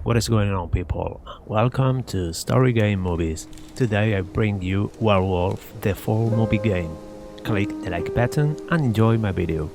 What is going on, people? Welcome to Story Game Movies. Today I bring you Werewolf, the full movie game. Click the like button and enjoy my video.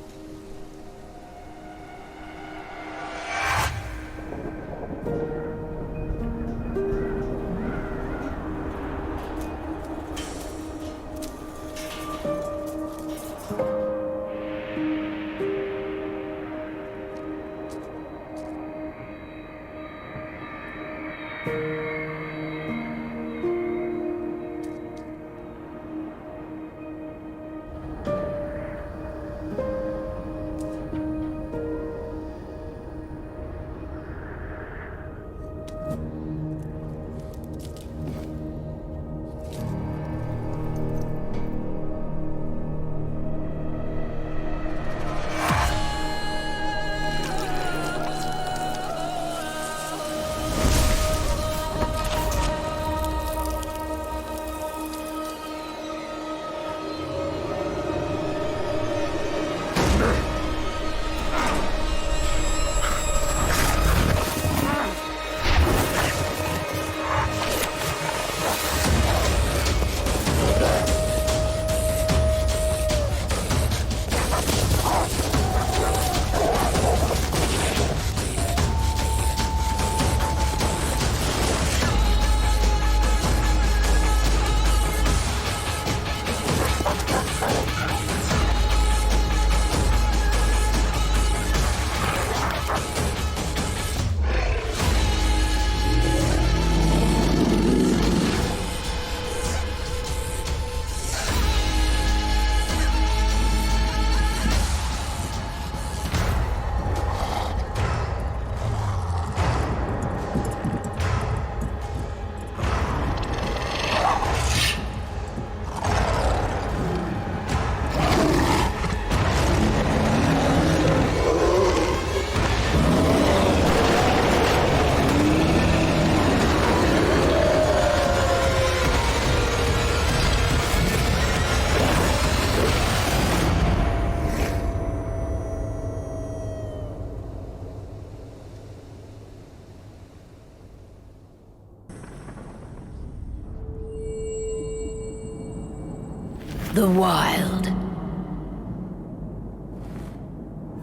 The Wild,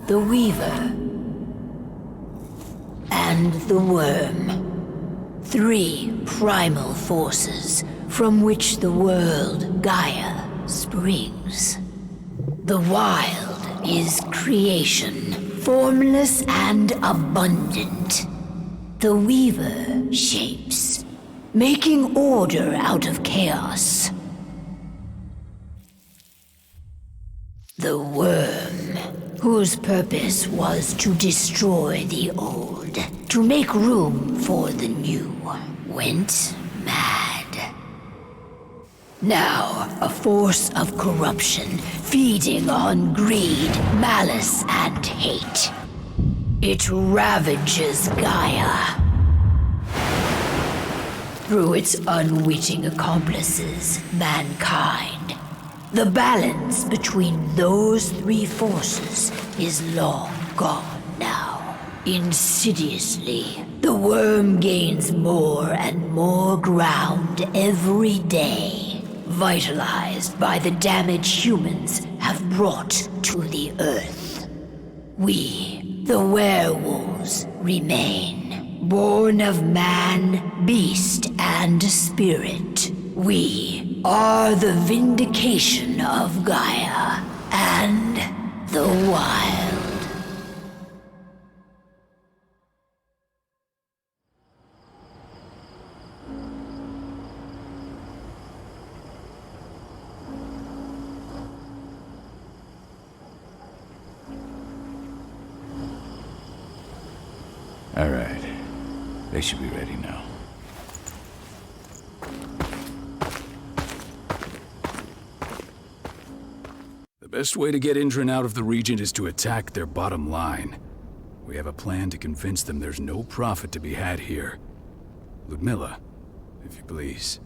the Weaver, and the Worm. Three primal forces from which the world Gaia springs. The Wild is creation, formless and abundant. The Weaver shapes, making order out of chaos. The Worm, whose purpose was to destroy the old, to make room for the new, went mad. Now, a force of corruption, feeding on greed, malice, and hate. It ravages Gaia. Through its unwitting accomplices, mankind. The balance between those three forces is long gone now. Insidiously, the Worm gains more and more ground every day, vitalized by the damage humans have brought to the Earth. We, the werewolves, remain, born of man, beast, and spirit. We are the vindication of Gaia and the Wild. All right. They should be ready now. The best way to get Indran out of the region is to attack their bottom line. We have a plan to convince them there's no profit to be had here. Ludmilla, if you please.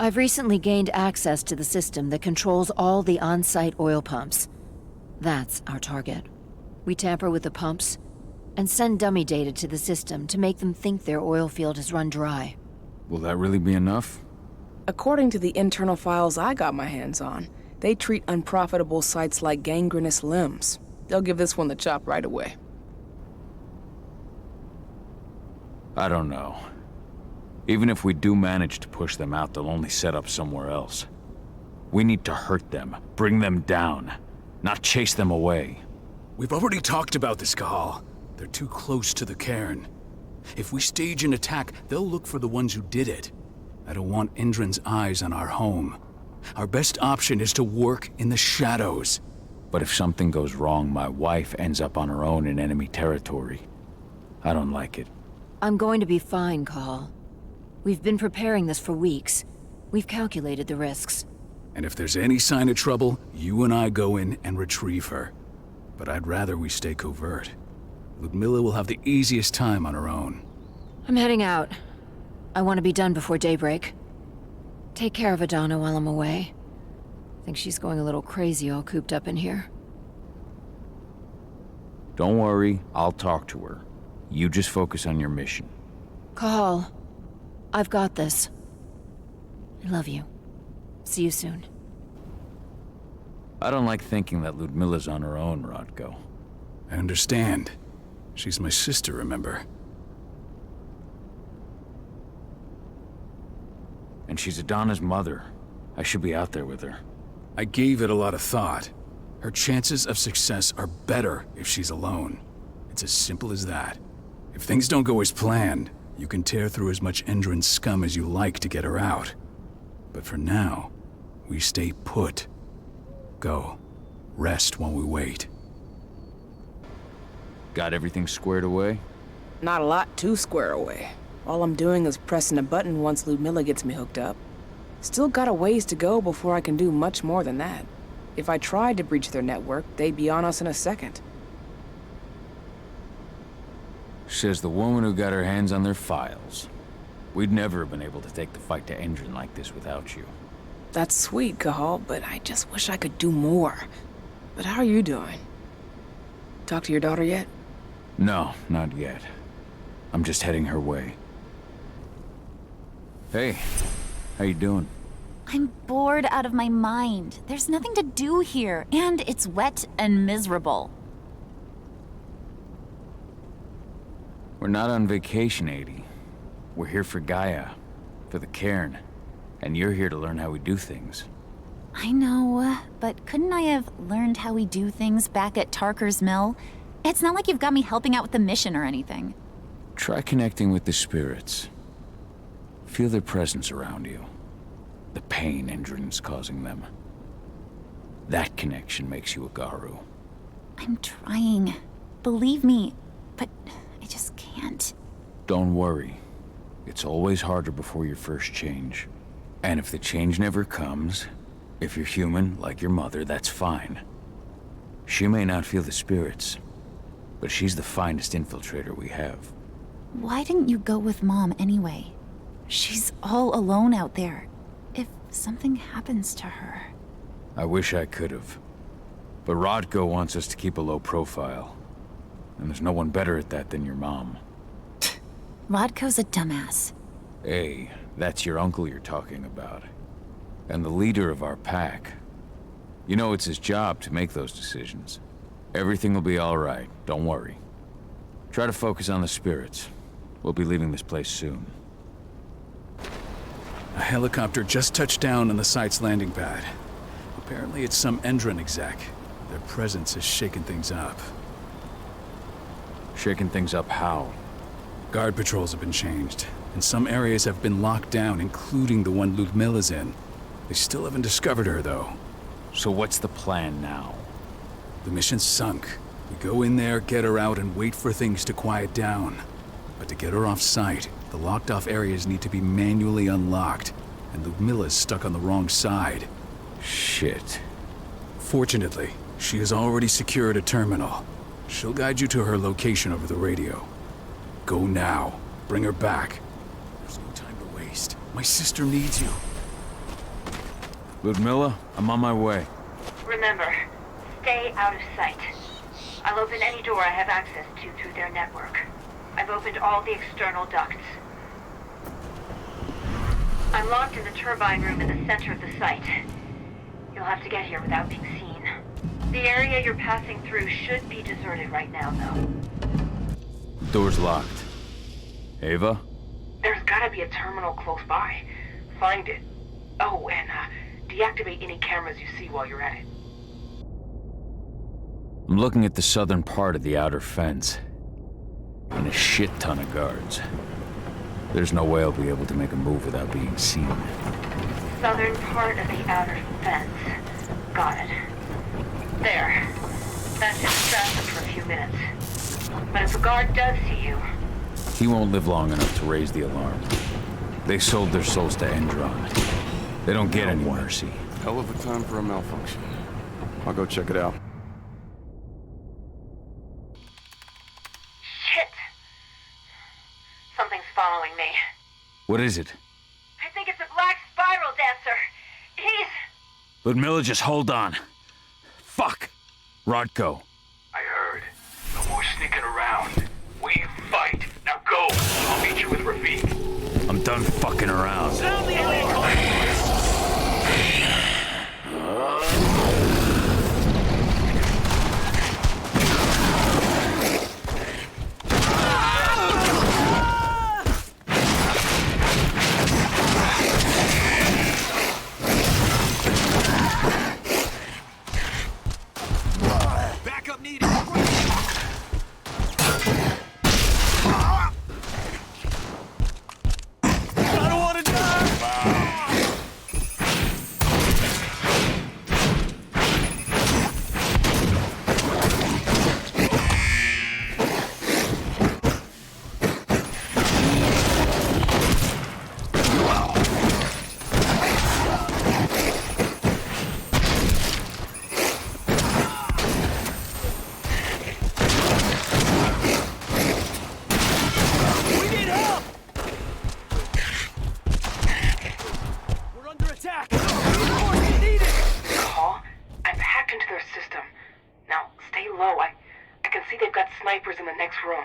I've recently gained access to the system that controls all the on-site oil pumps. That's our target. We tamper with the pumps and send dummy data to the system to make them think their oil field has run dry. Will that really be enough? According to the internal files I got my hands on, they treat unprofitable sites like gangrenous limbs. They'll give this one the chop right away. I don't know. Even if we do manage to push them out, they'll only set up somewhere else. We need to hurt them, bring them down, not chase them away. We've already talked about this, Cahal. They're too close to the cairn. If we stage an attack, they'll look for the ones who did it. I don't want Indran's eyes on our home. Our best option is to work in the shadows. But if something goes wrong, my wife ends up on her own in enemy territory. I don't like it. I'm going to be fine, Cahal. We've been preparing this for weeks. We've calculated the risks. And if there's any sign of trouble, you and I go in and retrieve her. But I'd rather we stay covert. Ludmilla will have the easiest time on her own. I'm heading out. I want to be done before daybreak. Take care of Adana while I'm away. I think she's going a little crazy all cooped up in here. Don't worry, I'll talk to her. You just focus on your mission. Cahal, I've got this. I love you. See you soon. I don't like thinking that Ludmilla's on her own, Rodko. I understand. She's my sister, remember? And she's Adana's mother. I should be out there with her. I gave it a lot of thought. Her chances of success are better if she's alone. It's as simple as that. If things don't go as planned, you can tear through as much Endron scum as you like to get her out. But for now, we stay put. Go. Rest while we wait. Got everything squared away? Not a lot to square away. All I'm doing is pressing a button once Ludmilla gets me hooked up. Still got a ways to go before I can do much more than that. If I tried to breach their network, they'd be on us in a second. Says the woman who got her hands on their files. We'd never have been able to take the fight to Endron like this without you. That's sweet, Cahal, but I just wish I could do more. But how are you doing? Talk to your daughter yet? No, not yet. I'm just heading her way. Hey, how you doing? I'm bored out of my mind. There's nothing to do here, and it's wet and miserable. We're not on vacation, Adie. We're here for Gaia, for the cairn. And you're here to learn how we do things. I know, but couldn't I have learned how we do things back at Tarker's Mill? It's not like you've got me helping out with the mission or anything. Try connecting with the spirits. Feel their presence around you. The pain Endron's causing them. That connection makes you a Garu. I'm trying. Believe me, but I just can't. Don't worry. It's always harder before your first change. And if the change never comes, if you're human, like your mother, that's fine. She may not feel the spirits, but she's the finest infiltrator we have. Why didn't you go with Mom anyway? She's all alone out there. If something happens to her... I wish I could have. But Rodko wants us to keep a low profile. And there's no one better at that than your mom. Rodko's a dumbass. Hey, that's your uncle you're talking about. And the leader of our pack. You know it's his job to make those decisions. Everything will be all right, don't worry. Try to focus on the spirits. We'll be leaving this place soon. A helicopter just touched down on the site's landing pad. Apparently it's some Endron exec. Their presence has shaken things up. Shaking things up how? Guard patrols have been changed, and some areas have been locked down, including the one Ludmilla's in. They still haven't discovered her, though. So what's the plan now? The mission's sunk. We go in there, get her out, and wait for things to quiet down. But to get her off site, the locked-off areas need to be manually unlocked, and Ludmilla's stuck on the wrong side. Shit. Fortunately, she has already secured a terminal. She'll guide you to her location over the radio. Go now. Bring her back. There's no time to waste. My sister needs you. Ludmilla, I'm on my way. Remember, stay out of sight. I'll open any door I have access to through their network. I've opened all the external ducts. I'm locked in the turbine room in the center of the site. You'll have to get here without being seen. The area you're passing through should be deserted right now, though. Door's locked. Ava? There's gotta be a terminal close by. Find it. Oh, and deactivate any cameras you see while you're at it. I'm looking at the southern part of the outer fence. And a shit ton of guards. There's no way I'll be able to make a move without being seen. Southern part of the outer fence. Got it. There. That should distract them for a few minutes. But if a guard does see you... He won't live long enough to raise the alarm. They sold their souls to Endron. They don't get any mercy. Hell of a time for a malfunction. I'll go check it out. Shit! Something's following me. What is it? I think it's a black spiral dancer. He's... Ludmilla, just hold on. Fuck! Rodko. I heard. No more sneaking around. We fight. Now go. I'll meet you with Rafik. I'm done fucking around. Sound the alien Backup needed. I don't want to die. We need help. We're under attack. Reinforcements needed. Call? I've hacked into their system. Now, stay low. I can see they've got snipers in the next room.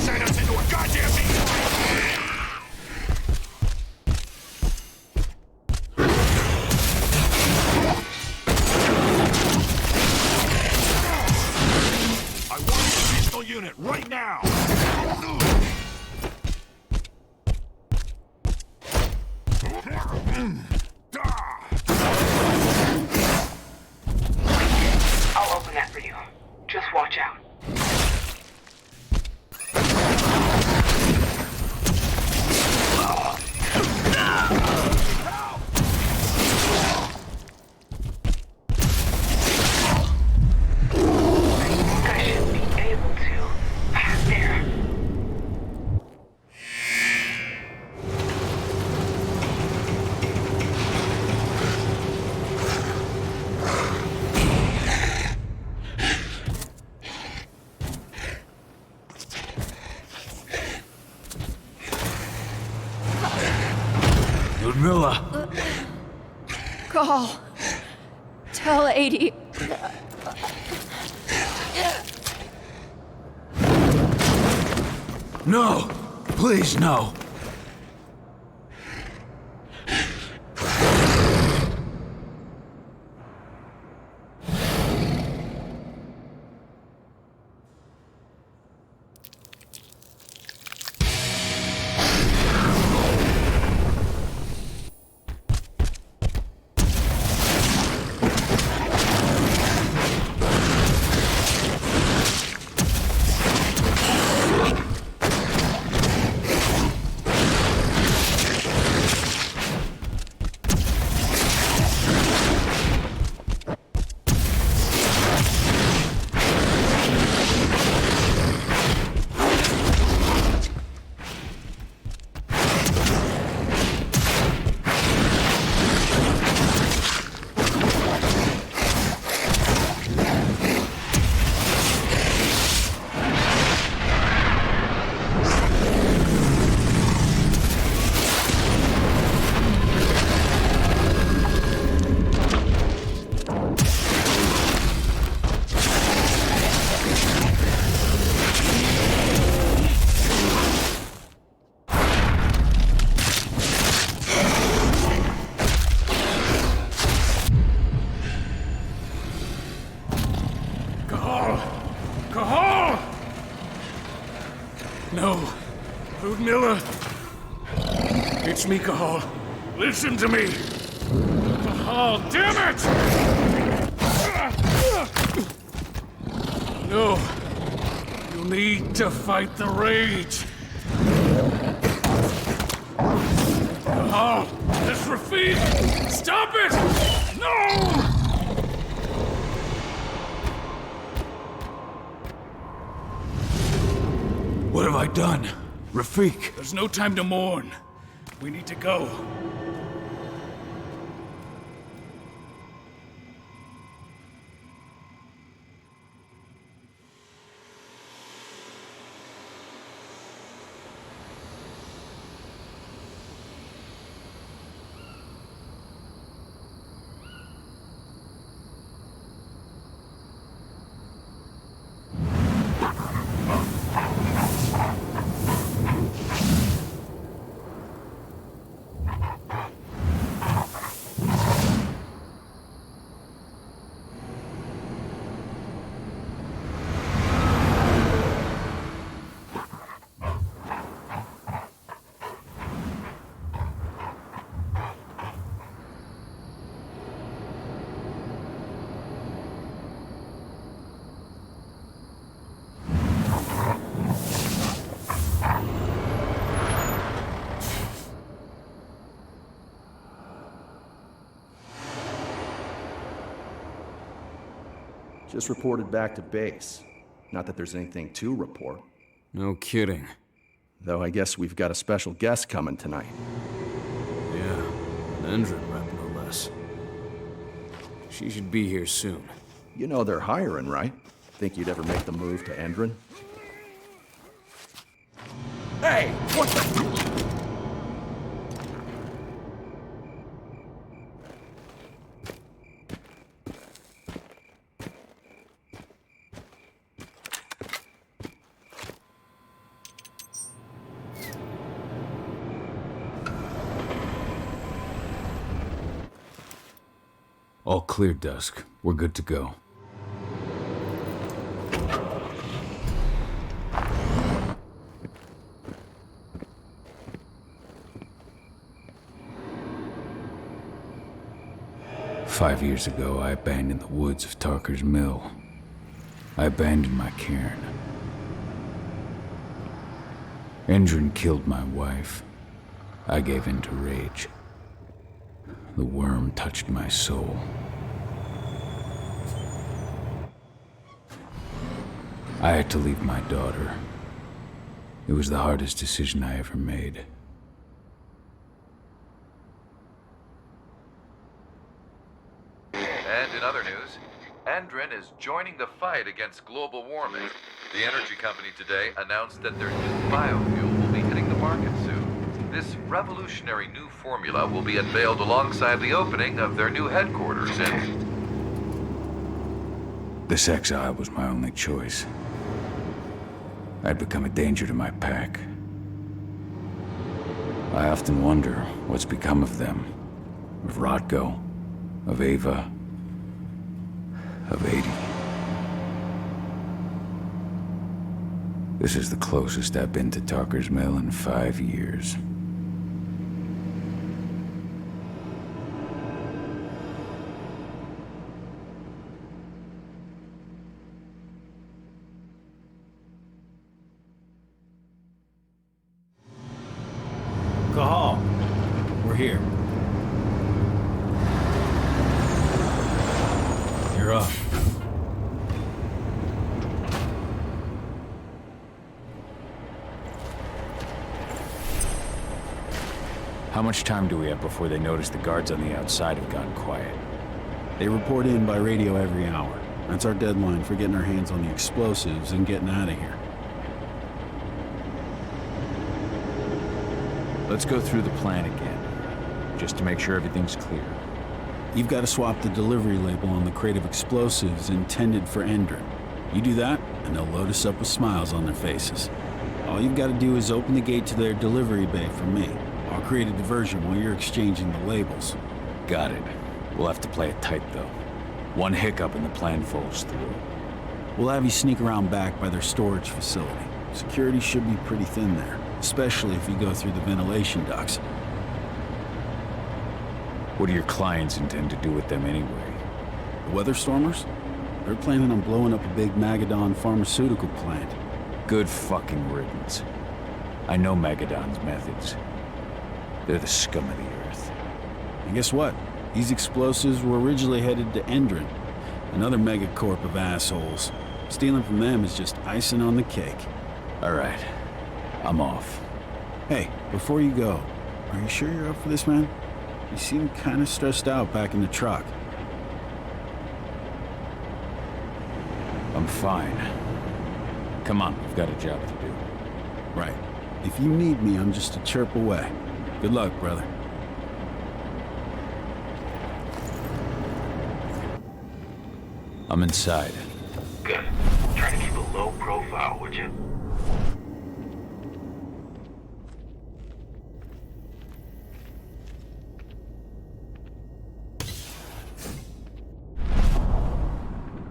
Send us into a goddamn meeting. I want a pistol unit right now. I'll open that for you. Just watch out. I should be able to. There. Ludmilla! Call. Tell 80. No! Please, no! Ludmilla! It's me, Cahal. Listen to me! Cahal, damn it! No. You need to fight the rage. Cahal, this Rafik! Stop it! No! What have I done? Rafik! There's no time to mourn. We need to go. Just reported back to base. Not that there's anything to report. No kidding. Though I guess we've got a special guest coming tonight. Yeah, an Endrin rep no less. She should be here soon. You know they're hiring, right? Think you'd ever make the move to Endrin? Hey! What the... All clear, Dusk. We're good to go. Five years ago, I abandoned the woods of Tarker's Mill. I abandoned my cairn. Endrin killed my wife. I gave in to rage. The worm touched my soul. I had to leave my daughter. It was the hardest decision I ever made. And in other news, Endrin is joining the fight against global warming. The energy company today announced that their new biofuel will be hitting the market soon. This revolutionary new formula will be unveiled alongside the opening of their new headquarters in... This exile was my only choice. I'd become a danger to my pack. I often wonder what's become of them. Of Rotko, of Ava, of 80. This is the closest I've been to Tarker's Mill in 5 years. Cahal, we're here. You're up. How much time do we have before they notice the guards on the outside have gone quiet? They report in by radio every hour. That's our deadline for getting our hands on the explosives and getting out of here. Let's go through the plan again, just to make sure everything's clear. You've got to swap the delivery label on the crate of explosives intended for Endrin. You do that, and they'll load us up with smiles on their faces. All you've got to do is open the gate to their delivery bay for me. I'll create a diversion while you're exchanging the labels. Got it. We'll have to play it tight, though. One hiccup and the plan falls through. We'll have you sneak around back by their storage facility. Security should be pretty thin there. especially if you go through the ventilation ducts. What do your clients intend to do with them anyway? The Weatherstormers? They're planning on blowing up a big Magadon pharmaceutical plant. Good fucking riddance. I know Magadon's methods. They're the scum of the earth. And guess what? These explosives were originally headed to Endron, another megacorp of assholes. Stealing from them is just icing on the cake. All right, I'm off. Hey, before you go, are you sure you're up for this, man? You seem kind of stressed out back in the truck. I'm fine. Come on, we've got a job to do. Right. If you need me, I'm just a chirp away. Good luck, brother. I'm inside. Good. Try to keep a low profile, would you?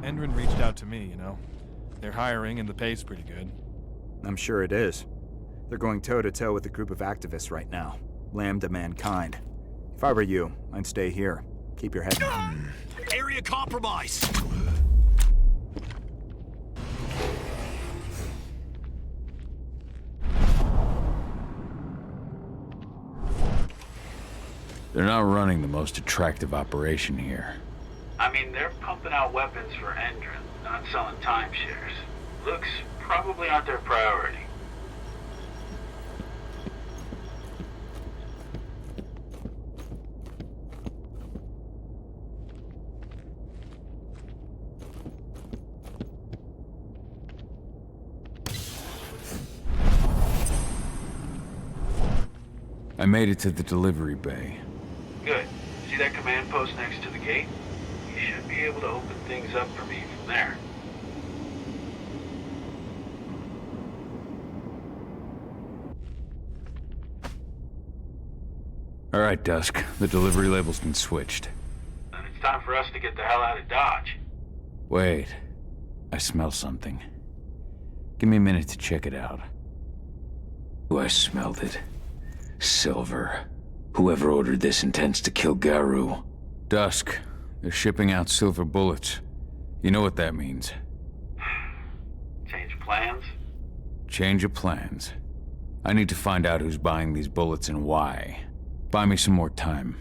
Endron reached out to me, you know. They're hiring and the pay's pretty good. I'm sure it is. They're going toe-to-toe with a group of activists right now. Lambda Mankind. If I were you, I'd stay here. Keep your head down. Area compromise! They're not running the most attractive operation here. I mean, they're pumping out weapons for Endron, not selling timeshares. Looks probably aren't their priority. I made it to the delivery bay. Good. See that command post next to the gate? You should be able to open things up for me from there. All right, Dusk. The delivery label's been switched. Then it's time for us to get the hell out of Dodge. Wait. I smell something. Give me a minute to check it out. Ooh, I smelled it. Silver. Whoever ordered this intends to kill Garu. Dusk. They're shipping out silver bullets. You know what that means. Change plans? Change of plans. I need to find out who's buying these bullets and why. Buy me some more time.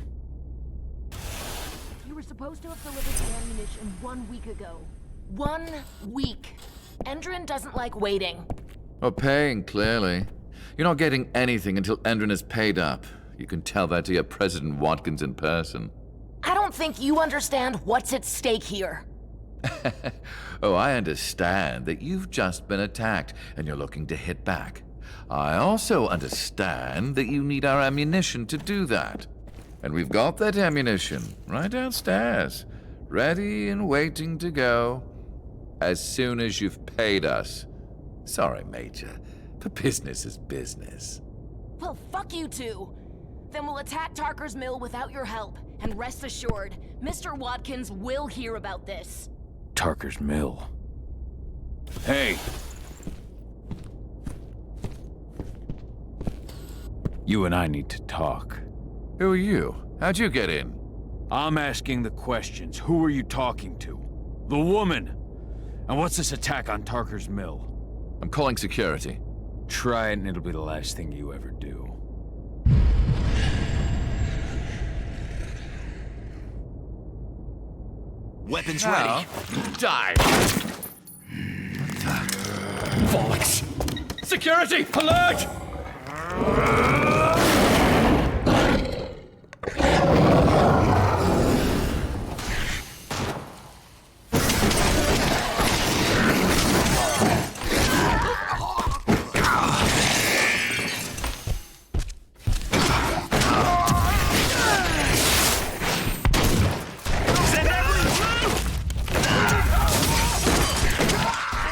You were supposed to have delivered the ammunition 1 week ago. 1 week. Endron doesn't like waiting. Oh, paying, clearly. You're not getting anything until Endron is paid up. You can tell that to your President Watkins in person. I don't think you understand what's at stake here. Oh, I understand that you've just been attacked and you're looking to hit back. I also understand that you need our ammunition to do that. And we've got that ammunition right downstairs, ready and waiting to go as soon as you've paid us. Sorry, Major, but business is business. Well, fuck you two. Then we'll attack Tarker's Mill without your help. And rest assured, Mr. Watkins will hear about this. Tarker's Mill. Hey! You and I need to talk. Who are you? How'd you get in? I'm asking the questions. Who are you talking to? The woman! And what's this attack on Tarker's Mill? I'm calling security. Try it and it'll be the last thing you ever do. Weapons Now, ready. Die! Bollocks! Security! Alert!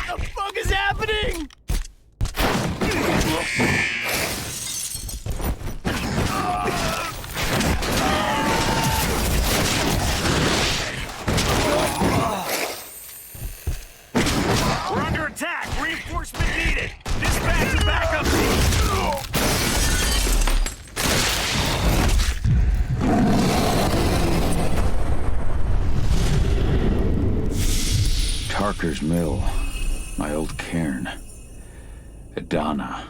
What the fuck is happening? Tarker's Mill. My old cairn. Adana.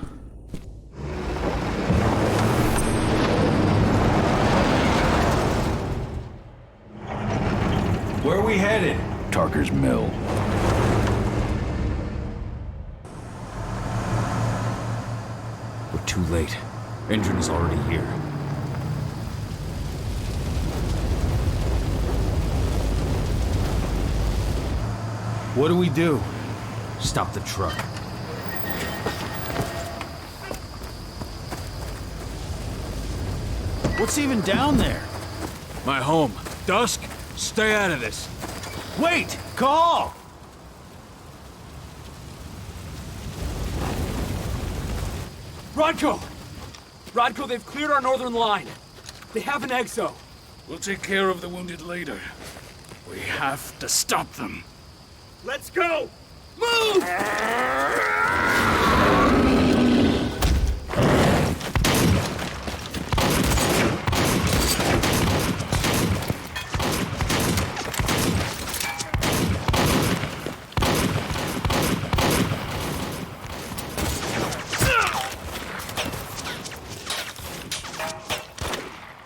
Where are we headed? Tarker's Mill. We're too late. Endrin is already here. What do we do? Stop the truck. What's even down there? My home. Dusk, stay out of this. Wait! Call! Rodko! Rodko, they've cleared our northern line. They have an exo. We'll take care of the wounded later. We have to stop them. Let's go! Move!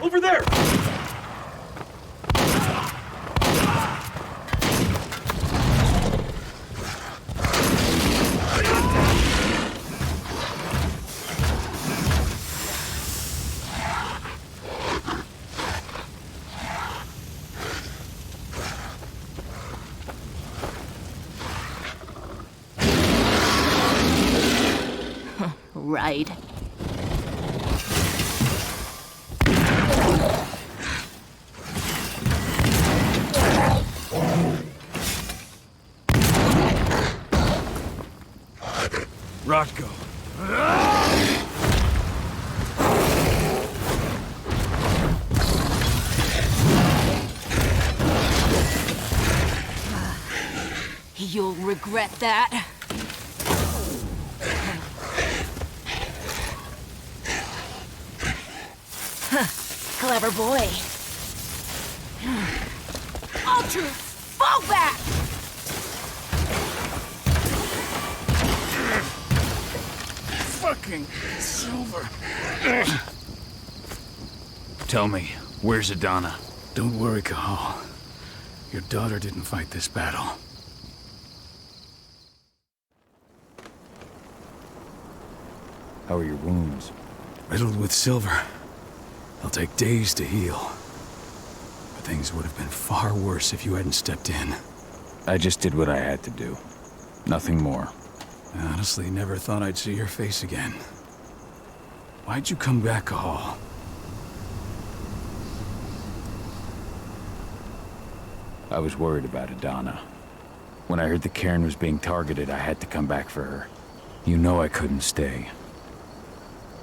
Over there! Right. Rodko. You'll regret that. Clever boy. Ultra, fall back! Fucking Silver. Tell me, where's Adana? Don't worry, Cahal. Your daughter didn't fight this battle. How are your wounds? Riddled with silver. They'll take days to heal. But things would have been far worse if you hadn't stepped in. I just did what I had to do. Nothing more. I honestly never thought I'd see your face again. Why'd you come back, Cahal? I was worried about Adana. When I heard the cairn was being targeted, I had to come back for her. You know I couldn't stay.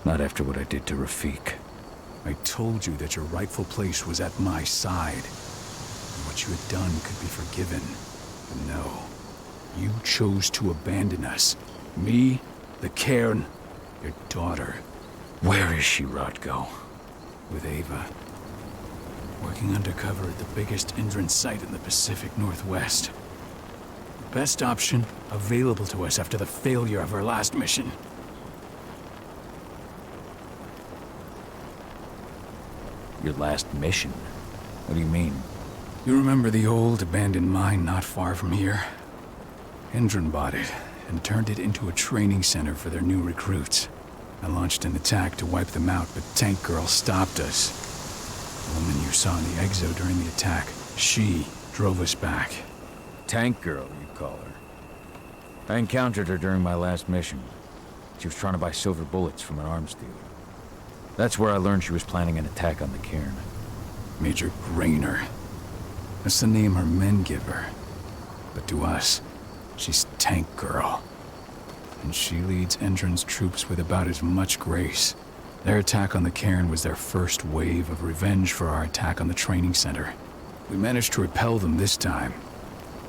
Not after what I did to Rafik. I told you that your rightful place was at my side. And what you had done could be forgiven. But no. You chose to abandon us. Me, the cairn, your daughter. Where is she, Rodko? With Ava. Working undercover at the biggest Indran site in the Pacific Northwest. The best option available to us after the failure of our last mission. Your last mission? What do you mean? You remember the old abandoned mine not far from here? Indran bought it and turned it into a training center for their new recruits. I launched an attack to wipe them out, but Tank Girl stopped us. The woman you saw in the exo during the attack, she drove us back. Tank Girl, you call her. I encountered her during my last mission. She was trying to buy silver bullets from an arms dealer. That's where I learned she was planning an attack on the cairn. Major Grainer. That's the name her men give her. But to us, she's Tank Girl. And she leads Endron's troops with about as much grace. Their attack on the cairn was their first wave of revenge for our attack on the training center. We managed to repel them this time,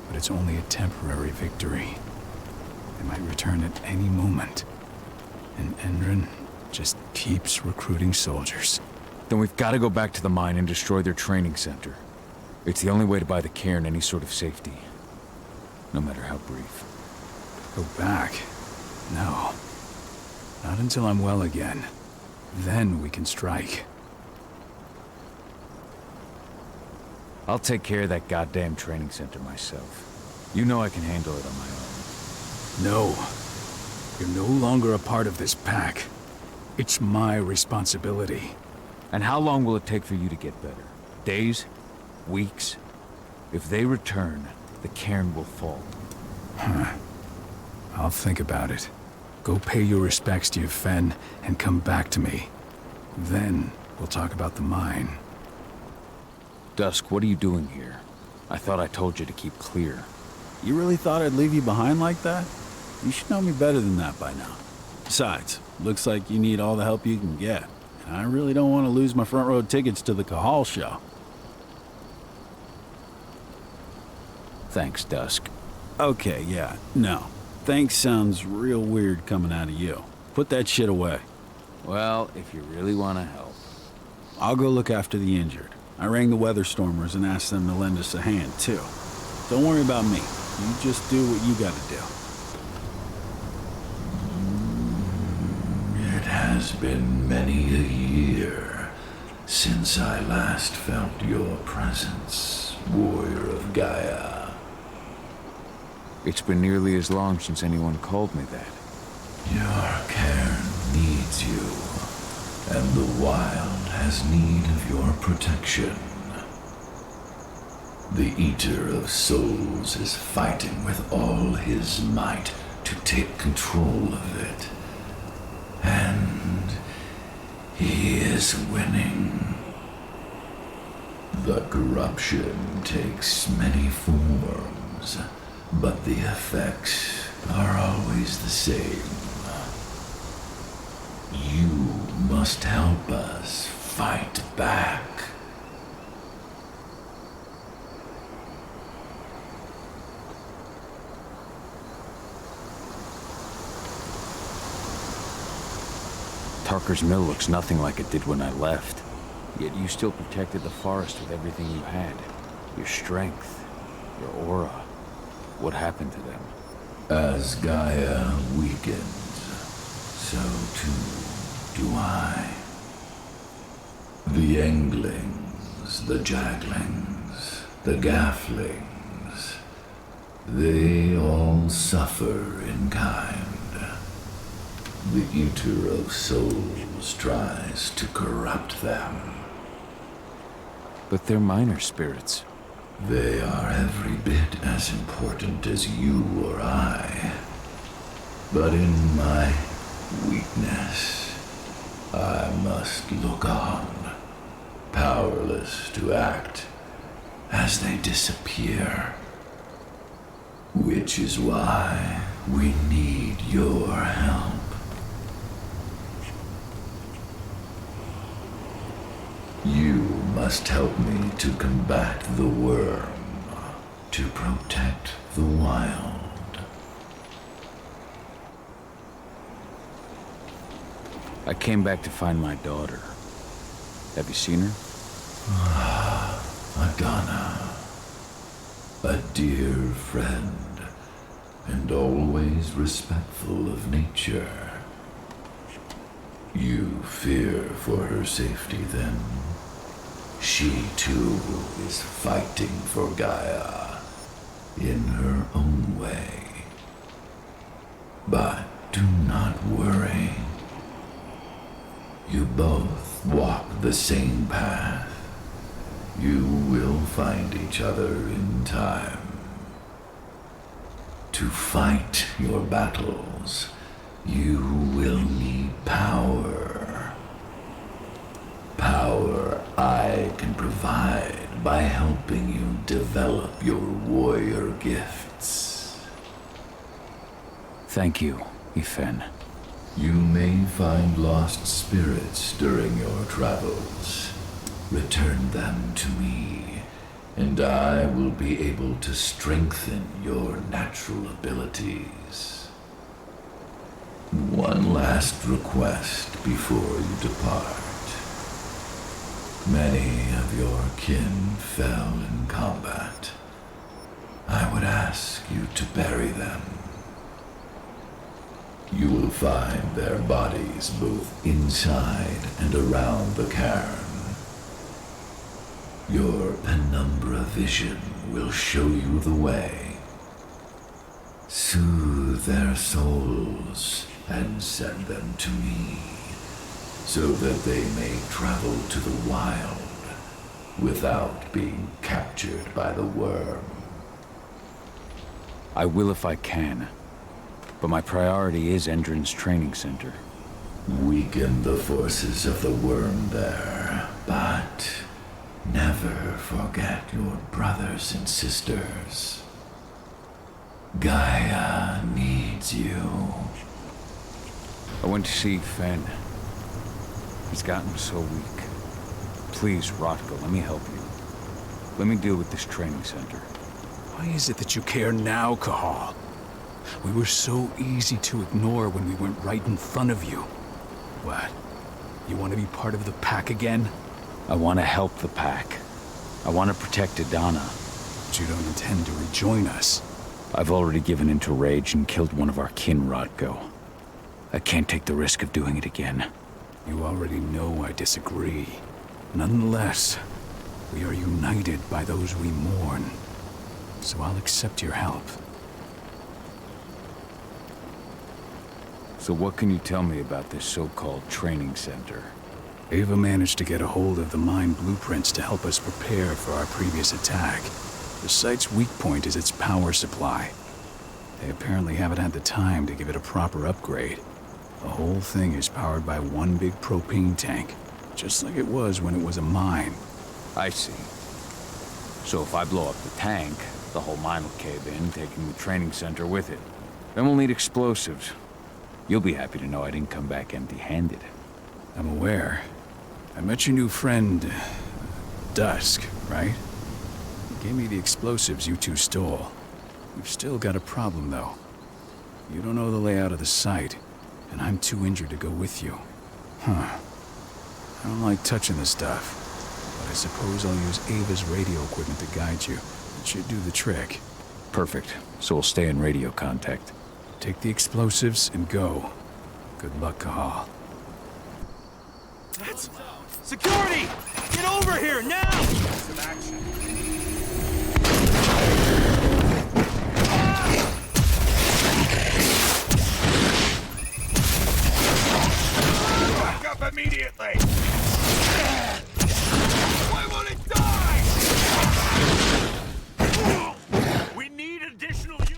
but it's only a temporary victory. They might return at any moment. And Endron just keeps recruiting soldiers. Then we've got to go back to the mine and destroy their training center. It's the only way to buy the cairn any sort of safety. no matter how brief. Go back? No. Not until I'm well again. Then we can strike. I'll take care of that goddamn training center myself. You know I can handle it on my own. No. You're no longer a part of this pack. It's my responsibility. And how long will it take for you to get better? Days? Weeks? If they return, the cairn will fall. Huh. I'll think about it. Go pay your respects to your Fen and come back to me. Then we'll talk about the mine. Dusk, what are you doing here? I thought I told you to keep clear. You really thought I'd leave you behind like that? You should know me better than that by now. Besides, looks like you need all the help you can get. And I really don't want to lose my front row tickets to the Cahal show. Thanks, Dusk. Okay, yeah, no. Thanks sounds real weird coming out of you. Put that shit away. Well, if you really want to help. I'll go look after the injured. I rang the Weatherstormers and asked them to lend us a hand, too. Don't worry about me. You just do what you gotta do. It has been many a year since I last felt your presence, warrior of Gaia. It's been nearly as long since anyone called me that. Your cairn needs you, and the wild has need of your protection. The Eater of Souls is fighting with all his might to take control of it. And he is winning. The corruption takes many forms, but the effects are always the same. You must help us fight back. Tarker's Mill looks nothing like it did when I left. Yet you still protected the forest with everything you had. Your strength, your aura. What happened to them? As Gaia weakens, so too do I. The Englings, the Jaglings, the Gafflings, they all suffer in kind. The Eater of Souls tries to corrupt them. But they're minor spirits. They are every bit as important as you or I. But in my weakness, I must look on, powerless to act as they disappear. Which is why we need your help. You must help me to combat the worm, to protect the wild. I came back to find my daughter. Have you seen her? Adana, a dear friend, and always respectful of nature. You fear for her safety, then? She, too, is fighting for Gaia, in her own way. But do not worry. You both walk the same path. You will find each other in time. To fight your battles, you will need power. Power I can provide by helping you develop your warrior gifts. Thank you, Ifen. You may find lost spirits during your travels. Return them to me, and I will be able to strengthen your natural abilities. One last request before you depart. Many of your kin fell in combat. I would ask you to bury them. You will find their bodies both inside and around the cairn. Your penumbra vision will show you the way. Soothe their souls and send them to me, so that they may travel to the wild without being captured by the worm. I will if I can, but my priority is Endrin's training center. Weaken the forces of the worm there, but never forget your brothers and sisters. Gaia needs you. I went to see Fen. He's gotten so weak. Please, Rotko, let me help you. Let me deal with this training center. Why is it that you care now, Cahal? We were so easy to ignore when we went right in front of you. What? You want to be part of the pack again? I want to help the pack. I want to protect Adana. But you don't intend to rejoin us. I've already given in to rage and killed one of our kin, Rotko. I can't take the risk of doing it again. You already know I disagree. Nonetheless, we are united by those we mourn. So I'll accept your help. So what can you tell me about this so-called training center? Ava managed to get a hold of the mine blueprints to help us prepare for our previous attack. The site's weak point is its power supply. They apparently haven't had the time to give it a proper upgrade. The whole thing is powered by one big propane tank, just like it was when it was a mine. I see. So if I blow up the tank, the whole mine will cave in, taking the training center with it. Then we'll need explosives. You'll be happy to know I didn't come back empty-handed. I'm aware. I met your new friend, Dusk, right? He gave me the explosives you two stole. We've still got a problem, though. You don't know the layout of the site, and I'm too injured to go with you. Huh. I don't like touching this stuff, but I suppose I'll use Ava's radio equipment to guide you. It should do the trick. Perfect. So we'll stay in radio contact. Take the explosives and go. Good luck, Cahal. That's... Security! Get over here, now! Some action. Back up immediately! Why won't it die? We need additional units!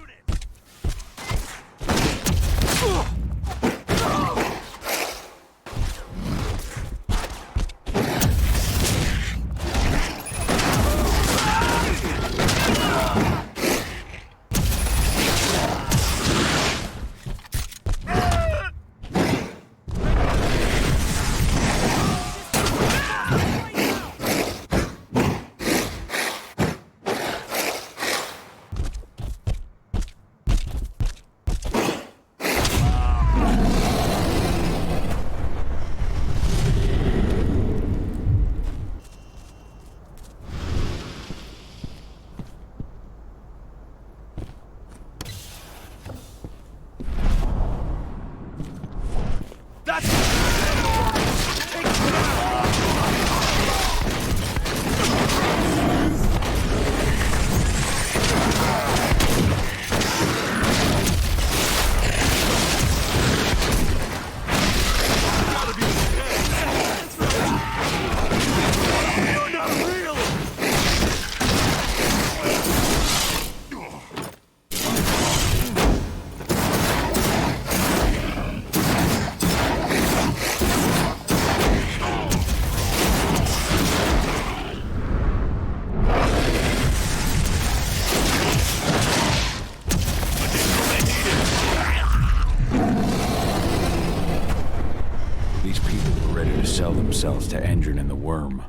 Themselves to Endrin and the worm.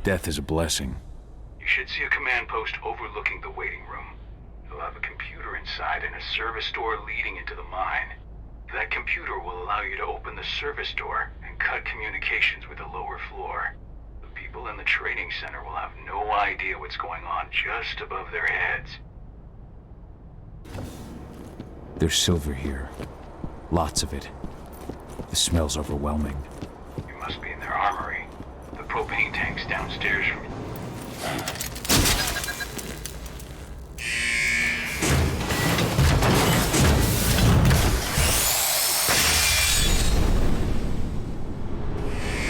Death is a blessing. You should see a command post overlooking the waiting room. It'll have a computer inside and a service door leading into the mine. That computer will allow you to open the service door and cut communications with the lower floor. The people in the training center will have no idea what's going on just above their heads. There's silver here. Lots of it. The smell's overwhelming. You must be in their armory. The propane tank's downstairs from...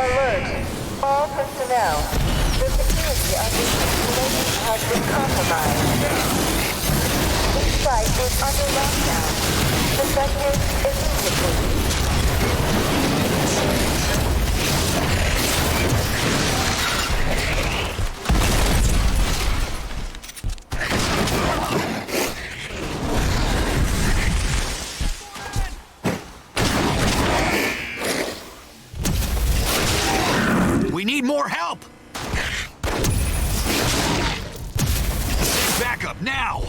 Alert! All personnel. The security of this installation has been compromised. This site is under lockdown. Defective immediately. We need more help! Backup now!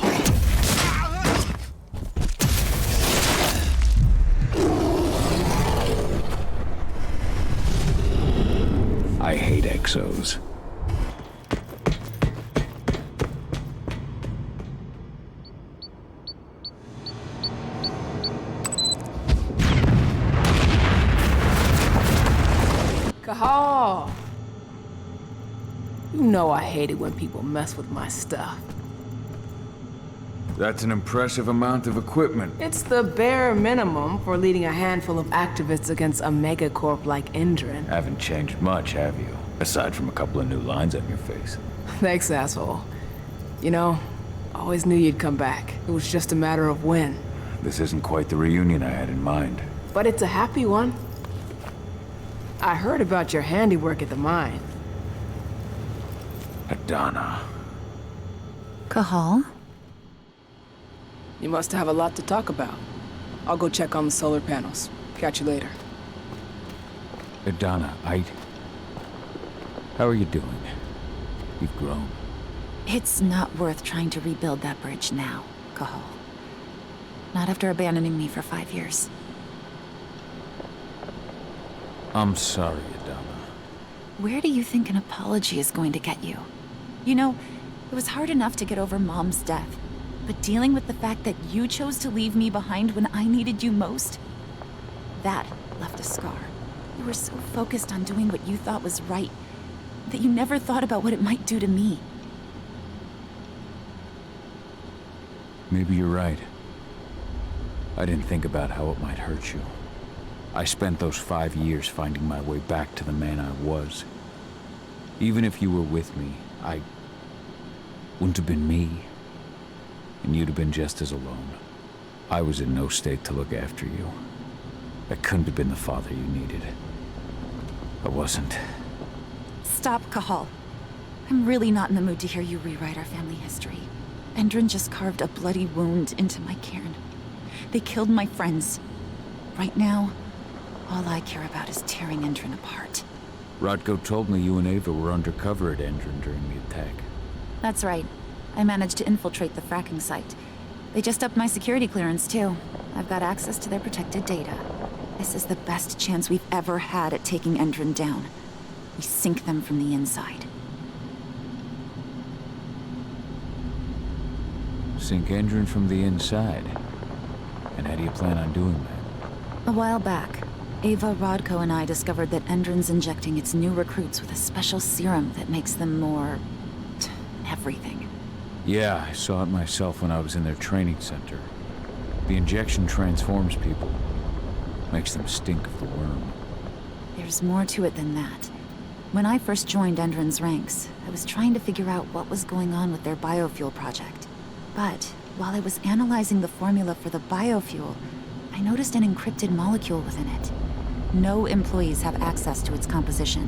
I hate exos. Cahal! You know I hate it when people mess with my stuff. That's an impressive amount of equipment. It's the bare minimum for leading a handful of activists against a megacorp like Endrin. Haven't changed much, have you? Aside from a couple of new lines on your face. Thanks, asshole. You know, I always knew you'd come back. It was just a matter of when. This isn't quite the reunion I had in mind. But it's a happy one. I heard about your handiwork at the mine. Adana. Cahal? You must have a lot to talk about. I'll go check on the solar panels. Catch you later. Adana, how are you doing? You've grown. It's not worth trying to rebuild that bridge now, Cahal. Not after abandoning me for 5 years. I'm sorry, Adana. Where do you think an apology is going to get you? You know, it was hard enough to get over Mom's death, but dealing with the fact that you chose to leave me behind when I needed you most, that left a scar. You were so focused on doing what you thought was right, that you never thought about what it might do to me. Maybe you're right. I didn't think about how it might hurt you. I spent those 5 years finding my way back to the man I was. Even if you were with me, I wouldn't have been me. And you'd have been just as alone. I was in no state to look after you. I couldn't have been the father you needed. I wasn't. Stop, Cahal. I'm really not in the mood to hear you rewrite our family history. Endrin just carved a bloody wound into my cairn. They killed my friends. Right now, all I care about is tearing Endrin apart. Rodko told me you and Ava were undercover at Endrin during the attack. That's right. I managed to infiltrate the fracking site. They just upped my security clearance, too. I've got access to their protected data. This is the best chance we've ever had at taking Endrin down. We sink them from the inside. Sink Endrin from the inside? And how do you plan on doing that? A while back, Ava, Rodko, and I discovered that Endrin's injecting its new recruits with a special serum that makes them more... everything. Yeah, I saw it myself when I was in their training center. The injection transforms people. Makes them stink of the worm. There's more to it than that. When I first joined Endrin's ranks, I was trying to figure out what was going on with their biofuel project. But while I was analyzing the formula for the biofuel, I noticed an encrypted molecule within it. No employees have access to its composition.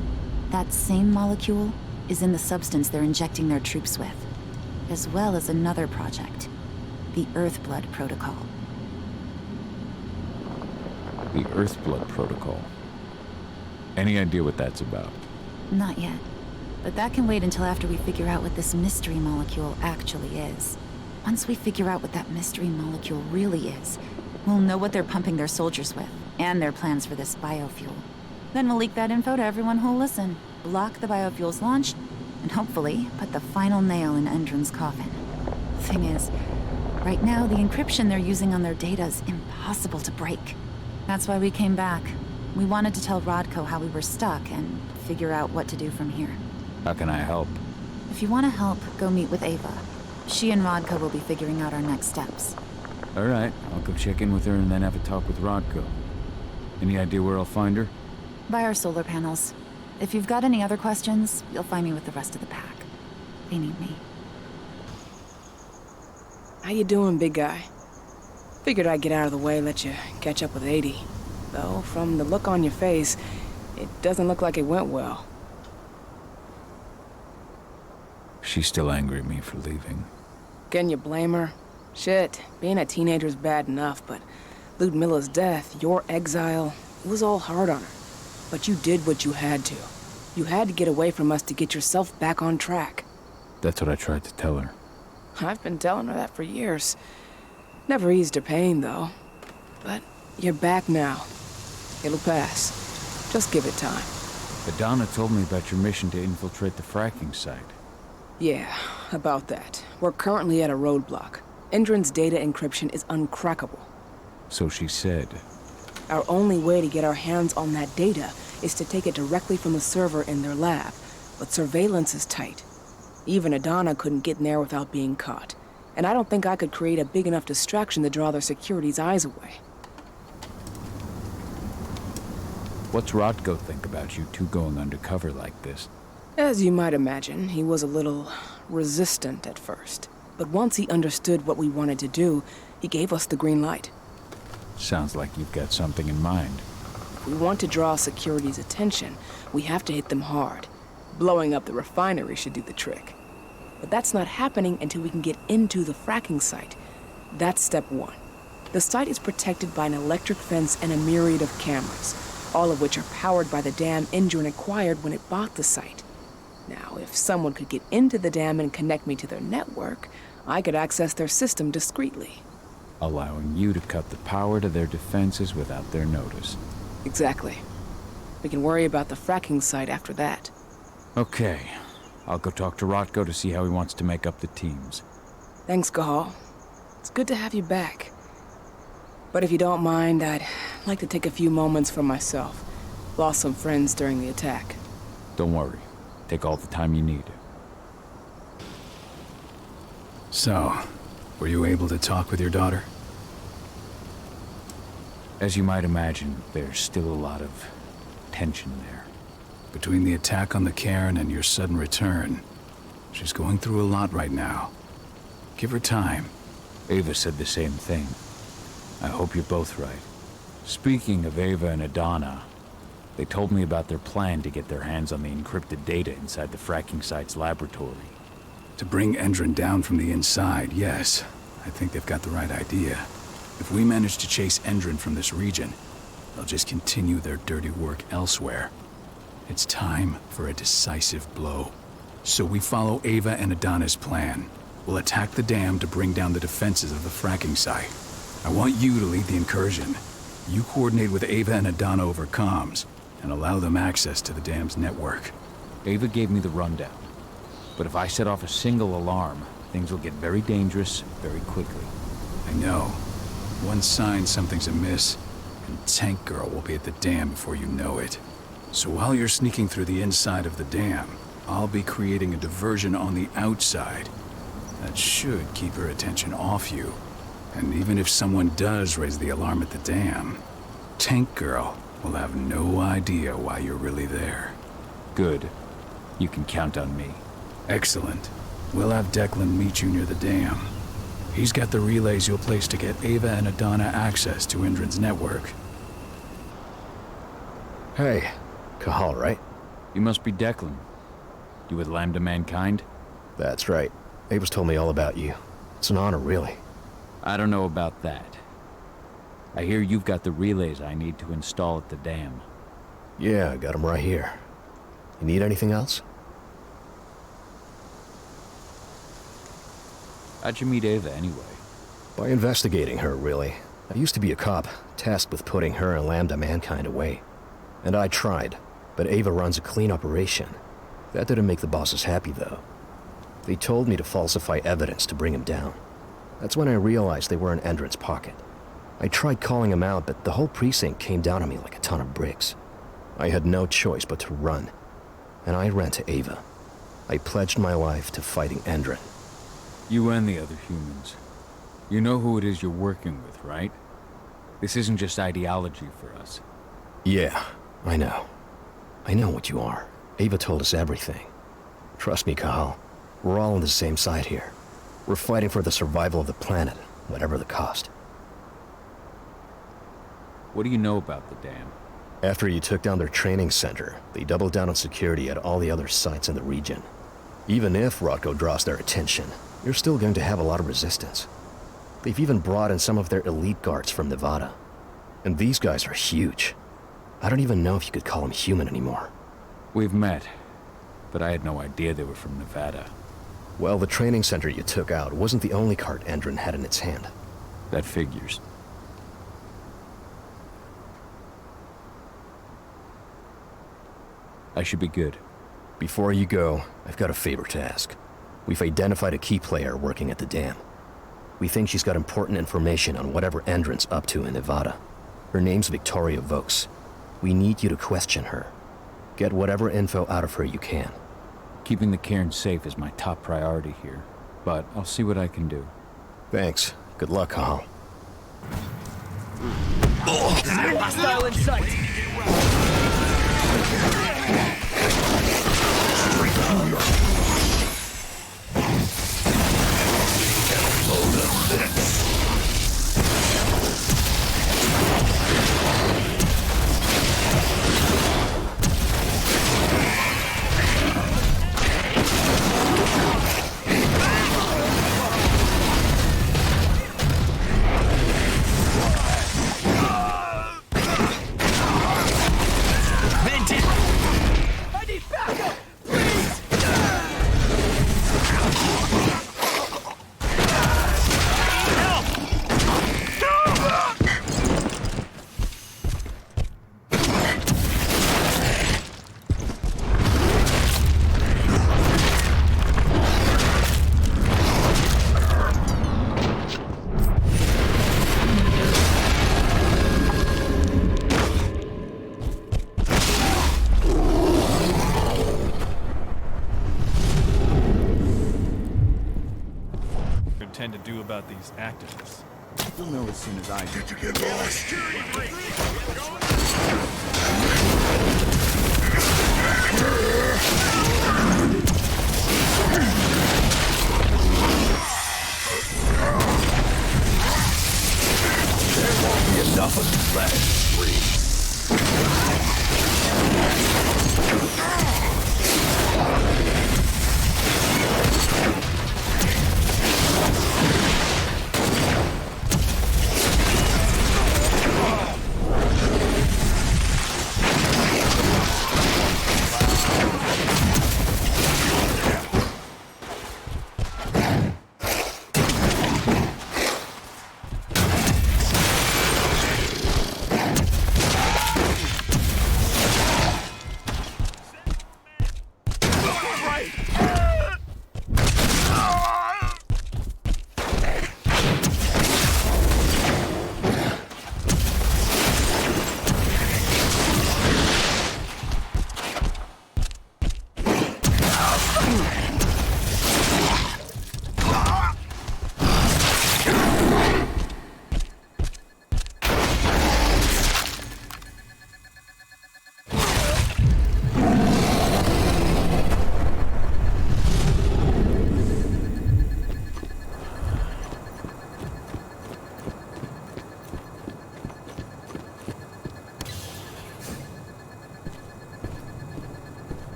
That same molecule is in the substance they're injecting their troops with, as well as another project, the Earthblood Protocol. The Earthblood Protocol? Any idea what that's about? Not yet. But that can wait until after we figure out what this mystery molecule actually is. Once we figure out what that mystery molecule really is, we'll know what they're pumping their soldiers with, and their plans for this biofuel. Then we'll leak that info to everyone who'll listen, block the biofuel's launch, and hopefully put the final nail in Endrin's coffin. thing is, right now the encryption they're using on their data is impossible to break. That's why we came back. We wanted to tell Rodko how we were stuck and figure out what to do from here. How can I help? If you want to help, go meet with Ava. She and Rodko will be figuring out our next steps. All right, I'll go check in with her and then have a talk with Rodko. Any idea where I'll find her? By our solar panels. If you've got any other questions, you'll find me with the rest of the pack. They need me. How you doing, big guy? Figured I'd get out of the way, let you catch up with 80. Though, from the look on your face, it doesn't look like it went well. She's still angry at me for leaving. Can you blame her? Shit, being a teenager's bad enough, but Ludmilla's death, your exile, it was all hard on her. But you did what you had to. You had to get away from us to get yourself back on track. That's what I tried to tell her. I've been telling her that for years. Never eased her pain, though. But you're back now. It'll pass. Just give it time. Adana told me about your mission to infiltrate the fracking site. Yeah, about that. We're currently at a roadblock. Endron's data encryption is uncrackable. So she said. Our only way to get our hands on that data is to take it directly from the server in their lab. But surveillance is tight. Even Adana couldn't get in there without being caught. And I don't think I could create a big enough distraction to draw their security's eyes away. What's Rodko think about you two going undercover like this? As you might imagine, he was a little resistant at first. But once he understood what we wanted to do, he gave us the green light. Sounds like you've got something in mind. If we want to draw security's attention, we have to hit them hard. Blowing up the refinery should do the trick. But that's not happening until we can get into the fracking site. That's step one. The site is protected by an electric fence and a myriad of cameras, all of which are powered by the dam Endron acquired when it bought the site. Now, if someone could get into the dam and connect me to their network, I could access their system discreetly. Allowing you to cut the power to their defenses without their notice. Exactly. We can worry about the fracking site after that. Okay. I'll go talk to Rodko to see how he wants to make up the teams. Thanks, Cahal. It's good to have you back. But if you don't mind, I'd like to take a few moments for myself. Lost some friends during the attack. Don't worry. Take all the time you need. So, were you able to talk with your daughter? As you might imagine, there's still a lot of tension there. Between the attack on the cairn and your sudden return, she's going through a lot right now. Give her time. Ava said the same thing. I hope you're both right. Speaking of Ava and Adana, they told me about their plan to get their hands on the encrypted data inside the fracking site's laboratory. To bring Endron down from the inside, yes. I think they've got the right idea. If we manage to chase Endron from this region, they'll just continue their dirty work elsewhere. It's time for a decisive blow. So we follow Ava and Adana's plan. We'll attack the dam to bring down the defenses of the fracking site. I want you to lead the incursion. You coordinate with Ava and Adana over comms, and allow them access to the dam's network. Ava gave me the rundown. But if I set off a single alarm, things will get very dangerous very quickly. I know. One sign something's amiss, and Tank Girl will be at the dam before you know it. So while you're sneaking through the inside of the dam, I'll be creating a diversion on the outside. That should keep her attention off you. And even if someone does raise the alarm at the dam, Tank Girl will have no idea why you're really there. Good. You can count on me. Excellent. We'll have Declan meet you near the dam. He's got the relays you'll place to get Ava and Adana access to Endron's network. Hey, Cahal, right? You must be Declan. You with Lambda Mankind? That's right. Ava's told me all about you. It's an honor, really. I don't know about that. I hear you've got the relays I need to install at the dam. Yeah, I got them right here. You need anything else? How'd you meet Ava, anyway? By investigating her, really. I used to be a cop, tasked with putting her and Lambda Mankind away. And I tried, but Ava runs a clean operation. That didn't make the bosses happy, though. They told me to falsify evidence to bring him down. That's when I realized they were in Endron's pocket. I tried calling him out, but the whole precinct came down on me like a ton of bricks. I had no choice but to run, and I ran to Ava. I pledged my life to fighting Endron. You and the other humans. You know who it is you're working with, right? This isn't just ideology for us. Yeah, I know. I know what you are. Ava told us everything. Trust me, Kahal. We're all on the same side here. We're fighting for the survival of the planet, whatever the cost. What do you know about the dam? After you took down their training center, they doubled down on security at all the other sites in the region. Even if Rodko draws their attention, you're still going to have a lot of resistance. They've even brought in some of their elite guards from Nevada. And these guys are huge. I don't even know if you could call them human anymore. We've met, but I had no idea they were from Nevada. Well, the training center you took out wasn't the only card Endron had in its hand. That figures. I should be good. Before you go, I've got a favor to ask. We've identified a key player working at the dam. We think she's got important information on whatever Endron's up to in Nevada. Her name's Victoria Vokes. We need you to question her. Get whatever info out of her you can. Keeping the cairn safe is my top priority here, but I'll see what I can do. Thanks. Good luck, Kahal. Hostile in sight! Intend to do about these activists. You'll know as soon as I do. Did you get lost? There won't be enough of these last three.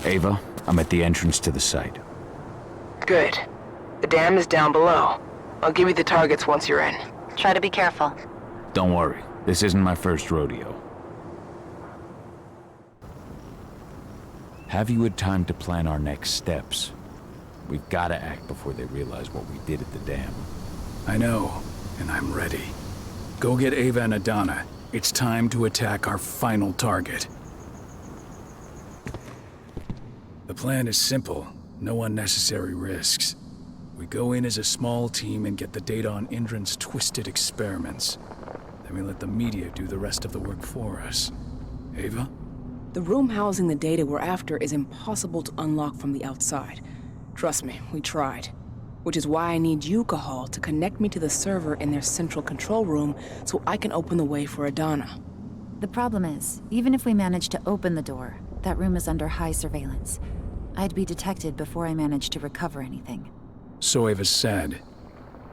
Ava, I'm at the entrance to the site. Good. The dam is down below. I'll give you the targets once you're in. Try to be careful. Don't worry, this isn't my first rodeo. Have you had time to plan our next steps? We've got to act before they realize what we did at the dam. I know, and I'm ready. Go get Ava and Adana. It's time to attack our final target. The plan is simple. No unnecessary risks. We go in as a small team and get the data on Indran's twisted experiments. Then we let the media do the rest of the work for us. Ava? The room housing the data we're after is impossible to unlock from the outside. Trust me, we tried. Which is why I need you, Cahal, to connect me to the server in their central control room so I can open the way for Adana. The problem is, even if we manage to open the door, that room is under high surveillance. I'd be detected before I manage to recover anything. So Ava said.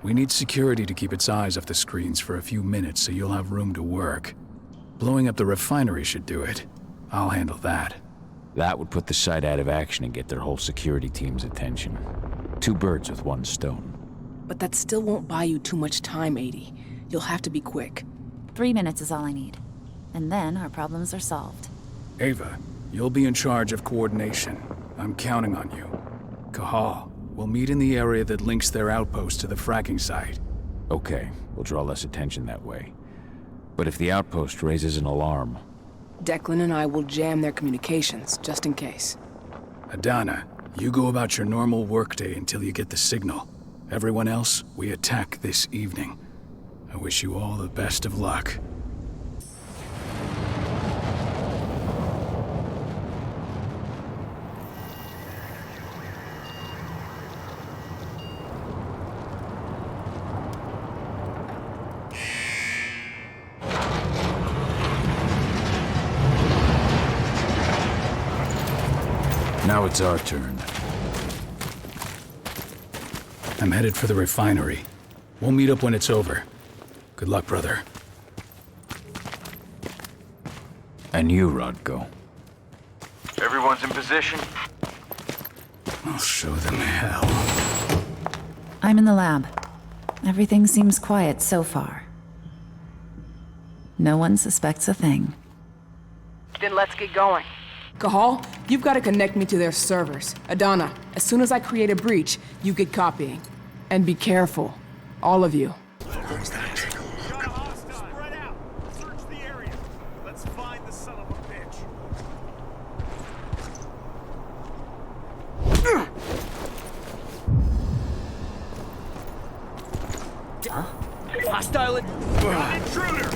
We need security to keep its eyes off the screens for a few minutes so you'll have room to work. Blowing up the refinery should do it. I'll handle that. That would put the site out of action and get their whole security team's attention. 2 birds with 1 stone. But that still won't buy you too much time, 80. You'll have to be quick. 3 minutes is all I need. And then our problems are solved. Ava, you'll be in charge of coordination. I'm counting on you. Cahal, we'll meet in the area that links their outpost to the fracking site. Okay, we'll draw less attention that way. But if the outpost raises an alarm... Declan and I will jam their communications, just in case. Adana, you go about your normal workday until you get the signal. Everyone else, we attack this evening. I wish you all the best of luck. Now it's our turn. I'm headed for the refinery. We'll meet up when it's over. Good luck, brother. And you, Rodko. Everyone's in position? I'll show them hell. I'm in the lab. Everything seems quiet so far. No one suspects a thing. Then let's get going. Cahal, you've got to connect me to their servers. Adana, as soon as I create a breach, you get copying. And be careful. All of you. Hostile intruder!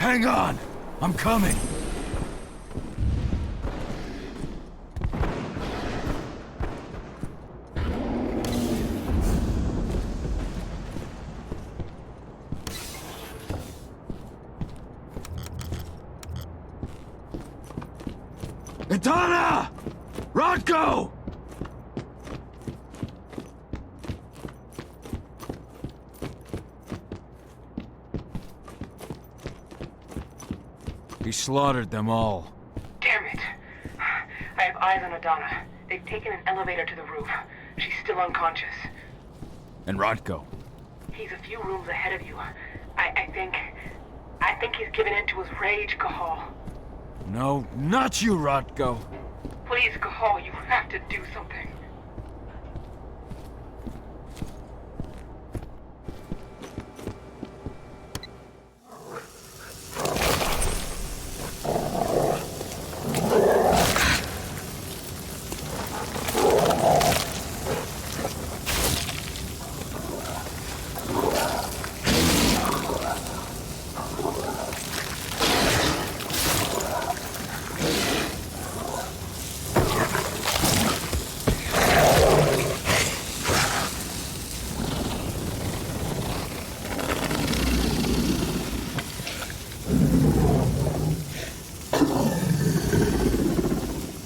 Hang on! I'm coming! Adana! Rodko! He slaughtered them all. Damn it. I have eyes on Adana. They've taken an elevator to the roof. She's still unconscious. And Rodko? He's a few rooms ahead of you. I think he's given in to his rage, Cahal. No, not you, Rodko. Please, Cahal, you have to do something.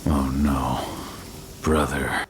Oh no, brother.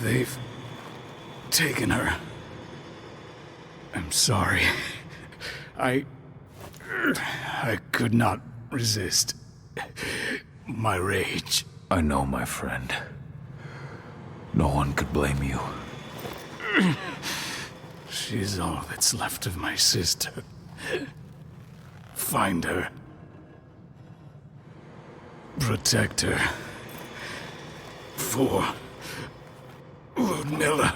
They've taken her. I'm sorry. I could not resist my rage. I know, my friend. No one could blame you. She's all that's left of my sister. Find her. Protect her. For Ludmilla.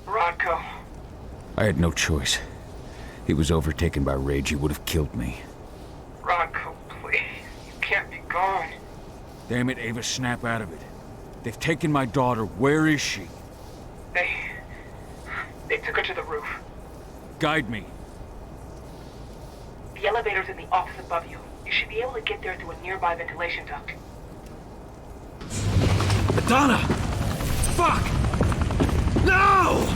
Rodko. I had no choice. He was overtaken by rage. He would have killed me. Rodko, please. You can't be gone. Damn it, Ava, snap out of it. They've taken my daughter. Where is she? They took her to the roof. Guide me. The elevator's in the office above you. You should be able to get there through a nearby ventilation duct. Donna! Fuck! No!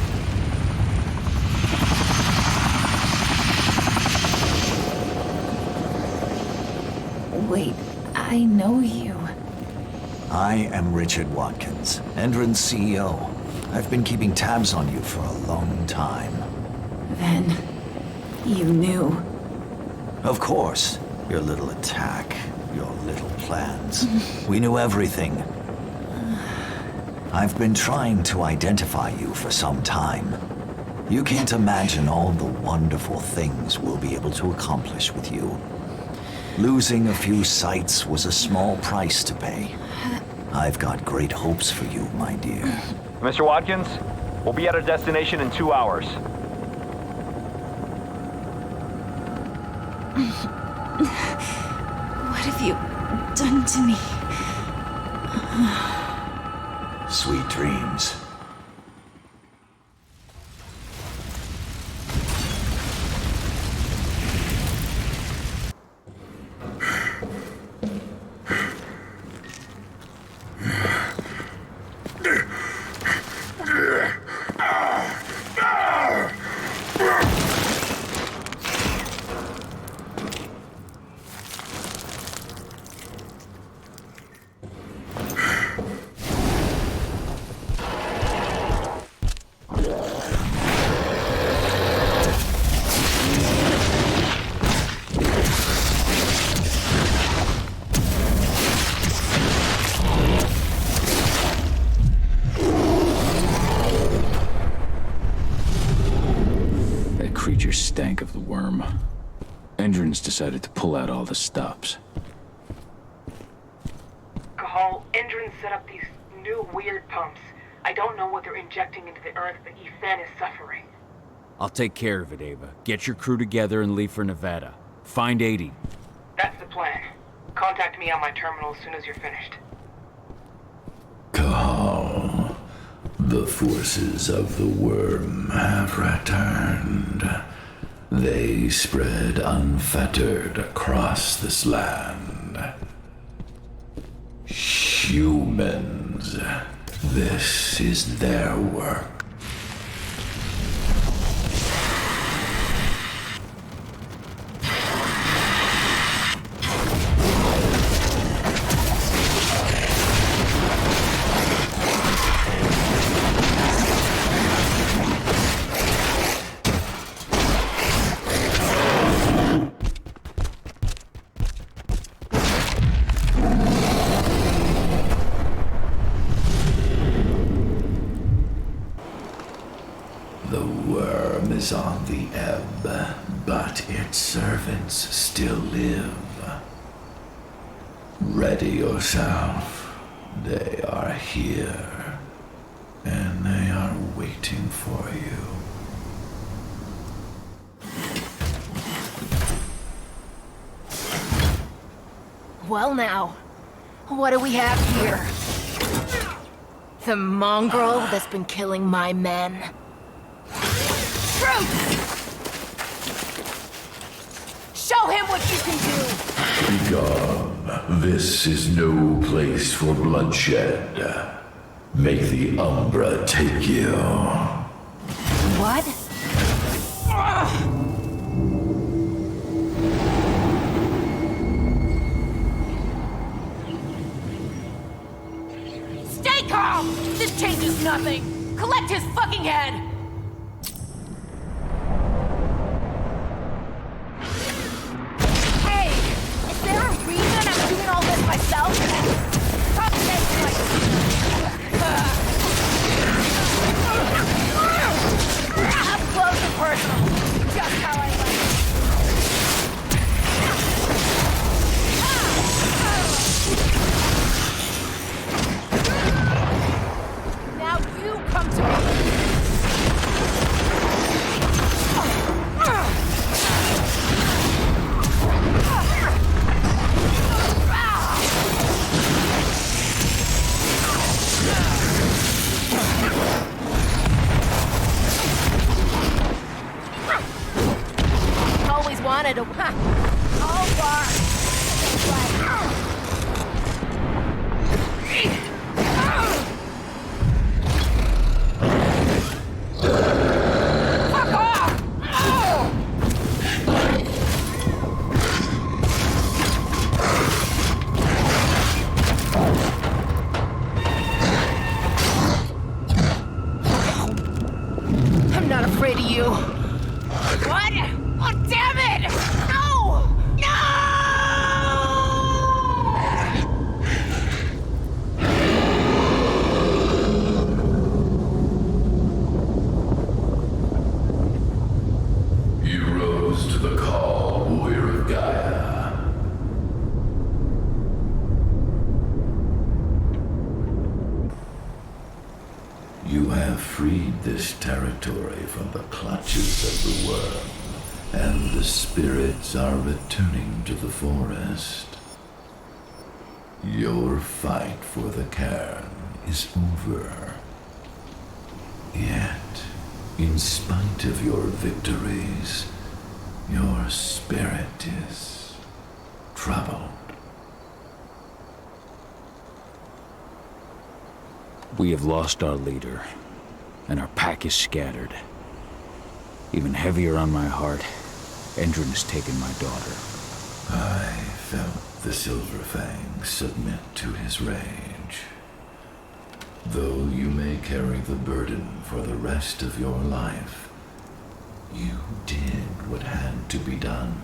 Wait, I know you. I am Richard Watkins, Endron's CEO. I've been keeping tabs on you for a long time. Then, you knew. Of course. Your little attack, your little plans. We knew everything. I've been trying to identify you for some time. You can't imagine all the wonderful things we'll be able to accomplish with you. Losing a few sights was a small price to pay. I've got great hopes for you, my dear. Mr. Watkins, we'll be at our destination in 2 hours. What have you done to me? Sweet dreams. Stank of the worm. Endron's decided to pull out all the stops. Cahal, Endron set up these new weird pumps. I don't know what they're injecting into the earth, but Ethan is suffering. I'll take care of it, Ava. Get your crew together and leave for Nevada. Find 80. That's the plan. Contact me on my terminal as soon as you're finished. Cahal, the forces of the worm have returned. They spread unfettered across this land. Humans, this is their work. Is on the ebb, but its servants still live. Ready yourself. They are here, and they are waiting for you. Well now, what do we have here? The mongrel that's been killing my men. Show him what you can do! Begone. This is no place for bloodshed. Make the Umbra take you. What? Stay calm! This changes nothing! Collect his fucking head! All this myself? Stop saying like up close and personal. Just how I like it. Now you come to me. wanted to... I'm not afraid of you. What? Oh, damn it! No! You rose to the call, warrior of Gaia. You have freed this territory from the clutches of the worm, and the spirits are returning to the forest. Your fight for the cairn is over. Yet, in spite of your victories, your spirit is troubled. We have lost our leader, and our pack is scattered. Even heavier on my heart, Endrin has taken my daughter. I felt the Silver Fang submit to his rage. Though you may carry the burden for the rest of your life, you did what had to be done.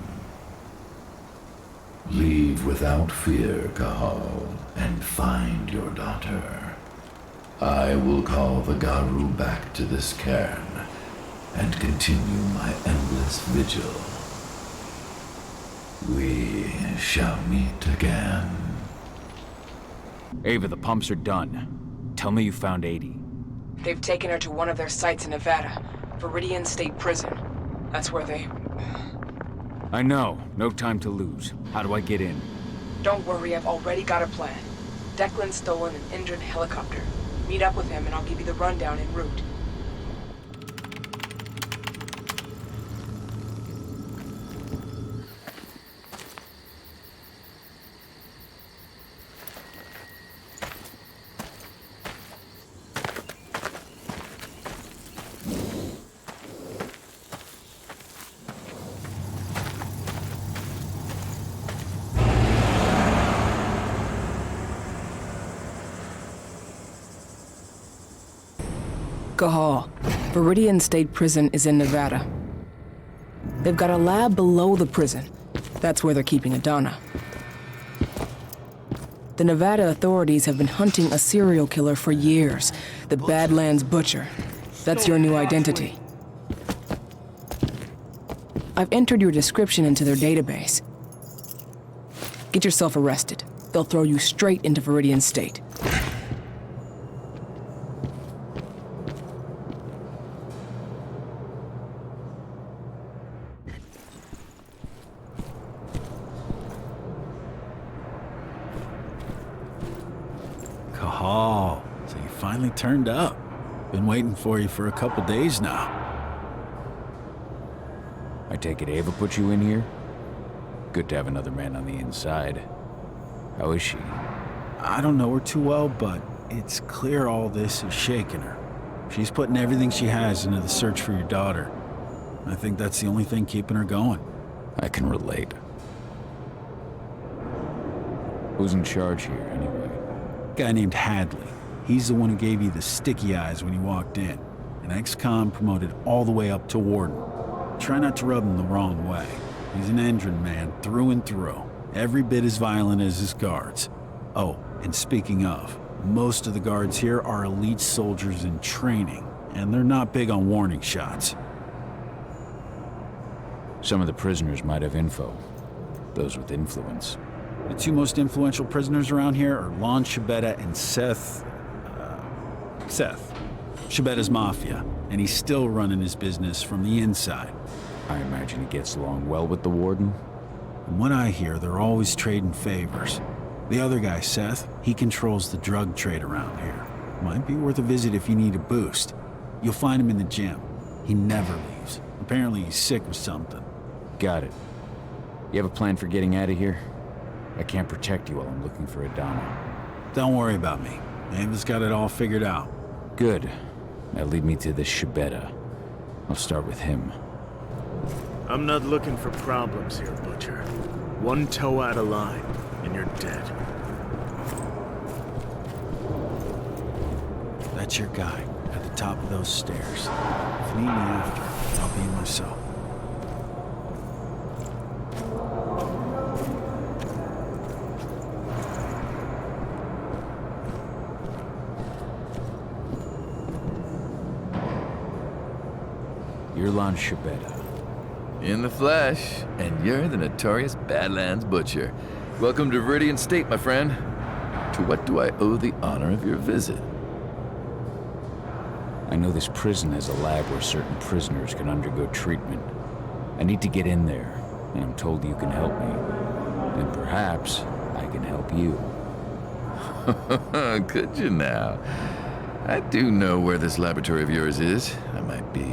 Leave without fear, Cahal, and find your daughter. I will call the Garu back to this cairn and continue my endless vigil. We shall meet again. Ava, the pumps are done. Tell me you found 80. They've taken her to one of their sites in Nevada, Viridian State Prison. That's where they... I know. No time to lose. How do I get in? Don't worry, I've already got a plan. Declan's stolen an Indran helicopter. Meet up with him and I'll give you the rundown en route. Cahal, Viridian State Prison is in Nevada. They've got a lab below the prison. That's where they're keeping Adana. The Nevada authorities have been hunting a serial killer for years. The Badlands Butcher. That's your new identity. I've entered your description into their database. Get yourself arrested. They'll throw you straight into Viridian State. Cahal, so you finally turned up. Been waiting for you for a couple days now. I take it Ava put you in here? Good to have another man on the inside. How is she? I don't know her too well, but it's clear all this is shaking her. She's putting everything she has into the search for your daughter. I think that's the only thing keeping her going. I can relate. Who's in charge here, anyway? Guy named Hadley. He's the one who gave you the sticky eyes when you walked in. An ex-con promoted all the way up to warden. Try not to rub him the wrong way. He's an Endrin man through and through. Every bit as violent as his guards. Oh, and speaking of, most of the guards here are elite soldiers in training, and they're not big on warning shots. Some of the prisoners might have info. Those with influence. The two most influential prisoners around here are Lon Shabeta and Seth. Shabetta's mafia, and he's still running his business from the inside. I imagine he gets along well with the warden. From what I hear, they're always trading favors. The other guy, Seth, he controls the drug trade around here. Might be worth a visit if you need a boost. You'll find him in the gym. He never leaves. Apparently he's sick with something. Got it. You have a plan for getting out of here? I can't protect you while I'm looking for Adana. Don't worry about me. Ava's got it all figured out. Good. Now lead me to the Shibeta. I'll start with him. I'm not looking for problems here, Butcher. One toe out of line, and you're dead. That's your guy, at the top of those stairs. If you need me after, I'll be in my cell. You're Lon Shibeta. In the flesh, and you're the notorious Badlands Butcher. Welcome to Viridian State, my friend. To what do I owe the honor of your visit? I know this prison has a lab where certain prisoners can undergo treatment. I need to get in there, and I'm told you can help me. And perhaps I can help you. Could you now? I do know where this laboratory of yours is. I might be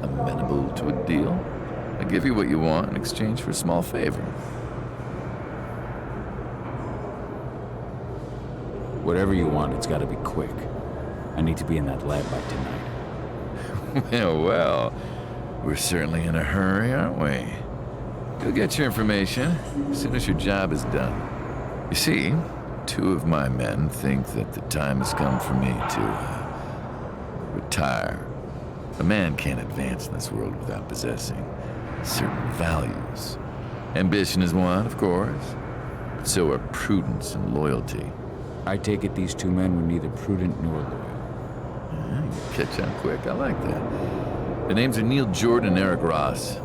amenable to a deal. I'll give you what you want in exchange for a small favor. Whatever you want, it's gotta be quick. I need to be in that lab by tonight. Well, we're certainly in a hurry, aren't we? You'll get your information as soon as your job is done. You see, 2 of my men think that the time has come for me to retire. A man can't advance in this world without possessing certain values. Ambition is one, of course, but so are prudence and loyalty. I take it these 2 men were neither prudent nor loyal. You catch on quick, I like that. The names are Neil Jordan and Eric Ross.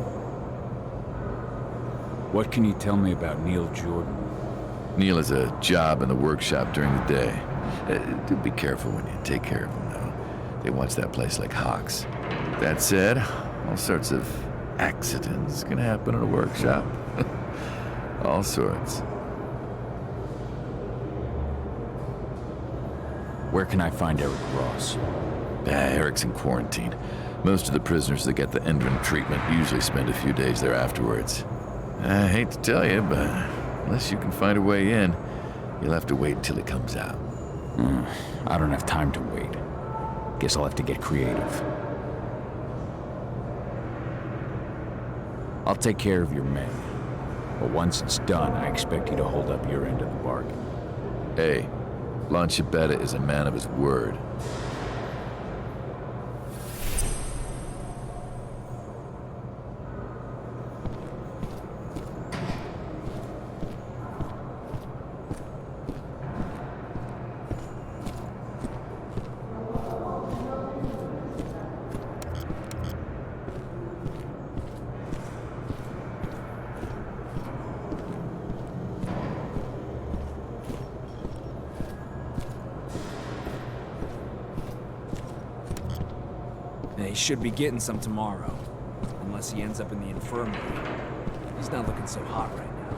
What can you tell me about Neil Jordan? Neil has a job in the workshop during the day. Do be careful when you take care of them, though. They watch that place like hawks. That said, all sorts of accidents can happen in a workshop. All sorts. Where can I find Eric Ross? Eric's in quarantine. Most of the prisoners that get the Endron treatment usually spend a few days there afterwards. I hate to tell you, but unless you can find a way in, you'll have to wait until he comes out. I don't have time to wait. Guess I'll have to get creative. I'll take care of your men. But once it's done, I expect you to hold up your end of the bargain. Hey, Lon Shibeta is a man of his word. He should be getting some tomorrow. Unless he ends up in the infirmary. He's not looking so hot right now.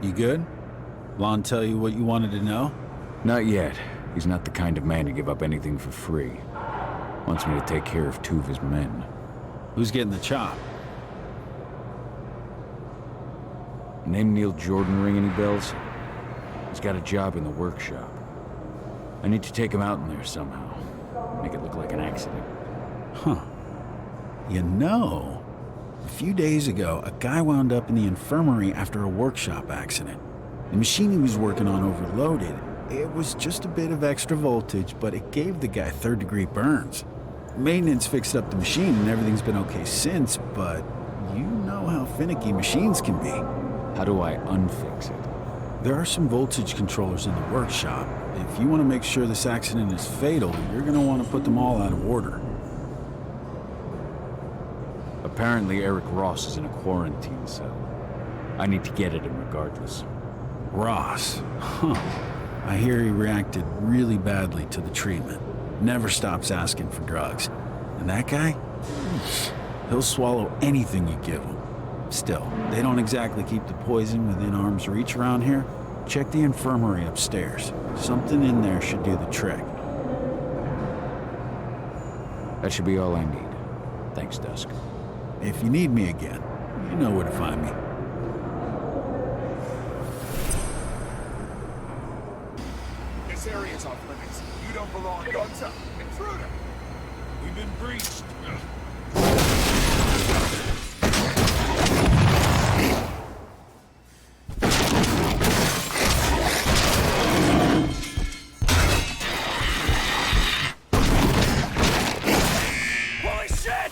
You good? Lon tell you what you wanted to know? Not yet. He's not the kind of man to give up anything for free. Wants me to take care of 2 of his men. Who's getting the chop? Name Neil Jordan ring any bells? He's got a job in the workshop. I need to take him out in there somehow. Make it look like an accident. Huh. You know, a few days ago, a guy wound up in the infirmary after a workshop accident. The machine he was working on overloaded. It was just a bit of extra voltage, but it gave the guy 3rd-degree burns. Maintenance fixed up the machine and everything's been okay since, but you know how finicky machines can be. How do I unfix it? There are some voltage controllers in the workshop. If you want to make sure this accident is fatal, you're going to want to put them all out of order. Apparently Eric Ross is in a quarantine cell. I need to get at him regardless. Ross? Huh. I hear he reacted really badly to the treatment. Never stops asking for drugs. And that guy? He'll swallow anything you give him. Still, they don't exactly keep the poison within arm's reach around here. Check the infirmary upstairs. Something in there should do the trick. That should be all I need. Thanks, Dusk. If you need me again, you know where to find me. This area's off limits. You don't belong. Guns up. Intruder. We've been breached. Holy shit!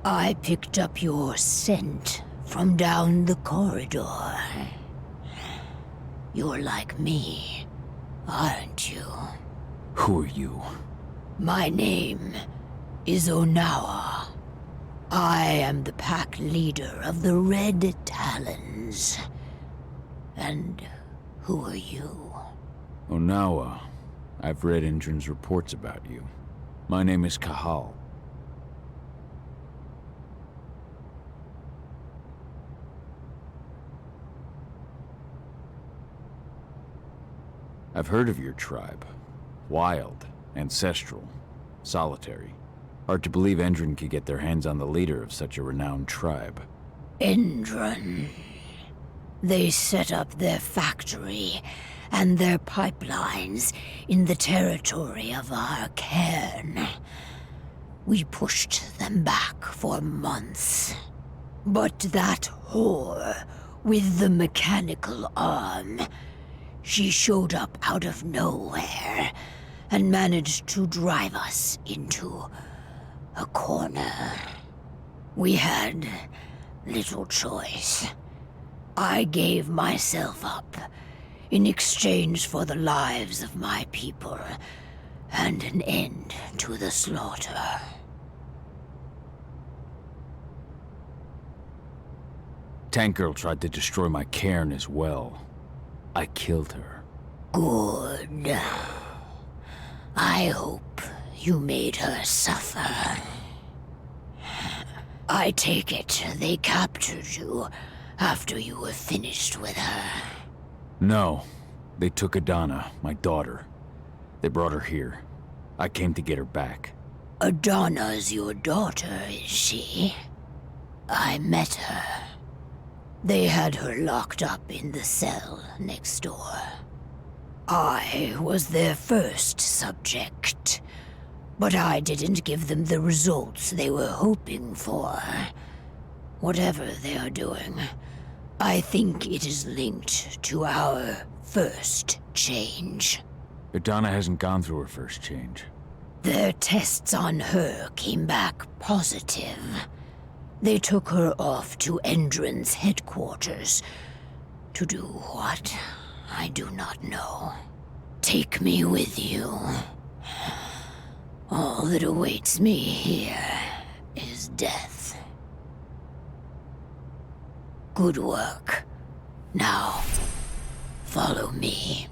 I picked up your scent from down the corridor. You're like me, aren't you? Who are you? My name is Onawa. I am the pack leader of the Red Talons. And who are you? Onawa. I've read Indran's reports about you. My name is Kahal. I've heard of your tribe. Wild, ancestral, solitary. Hard to believe Endron could get their hands on the leader of such a renowned tribe. Endron. They set up their factory and their pipelines in the territory of our cairn. We pushed them back for months. But that whore with the mechanical arm, she showed up out of nowhere and managed to drive us into a corner. We had little choice. I gave myself up in exchange for the lives of my people and an end to the slaughter. Tank Girl tried to destroy my cairn as well. I killed her. Good. I hope you made her suffer. I take it they captured you after you were finished with her. No. They took Adana, my daughter. They brought her here. I came to get her back. Adana's your daughter, is she? I met her. They had her locked up in the cell next door. I was their first subject, but I didn't give them the results they were hoping for. Whatever they are doing, I think it is linked to our first change. Adana hasn't gone through her first change. Their tests on her came back positive. They took her off to Endron's headquarters. To do what? I do not know. Take me with you. All that awaits me here is death. Good work. Now, follow me.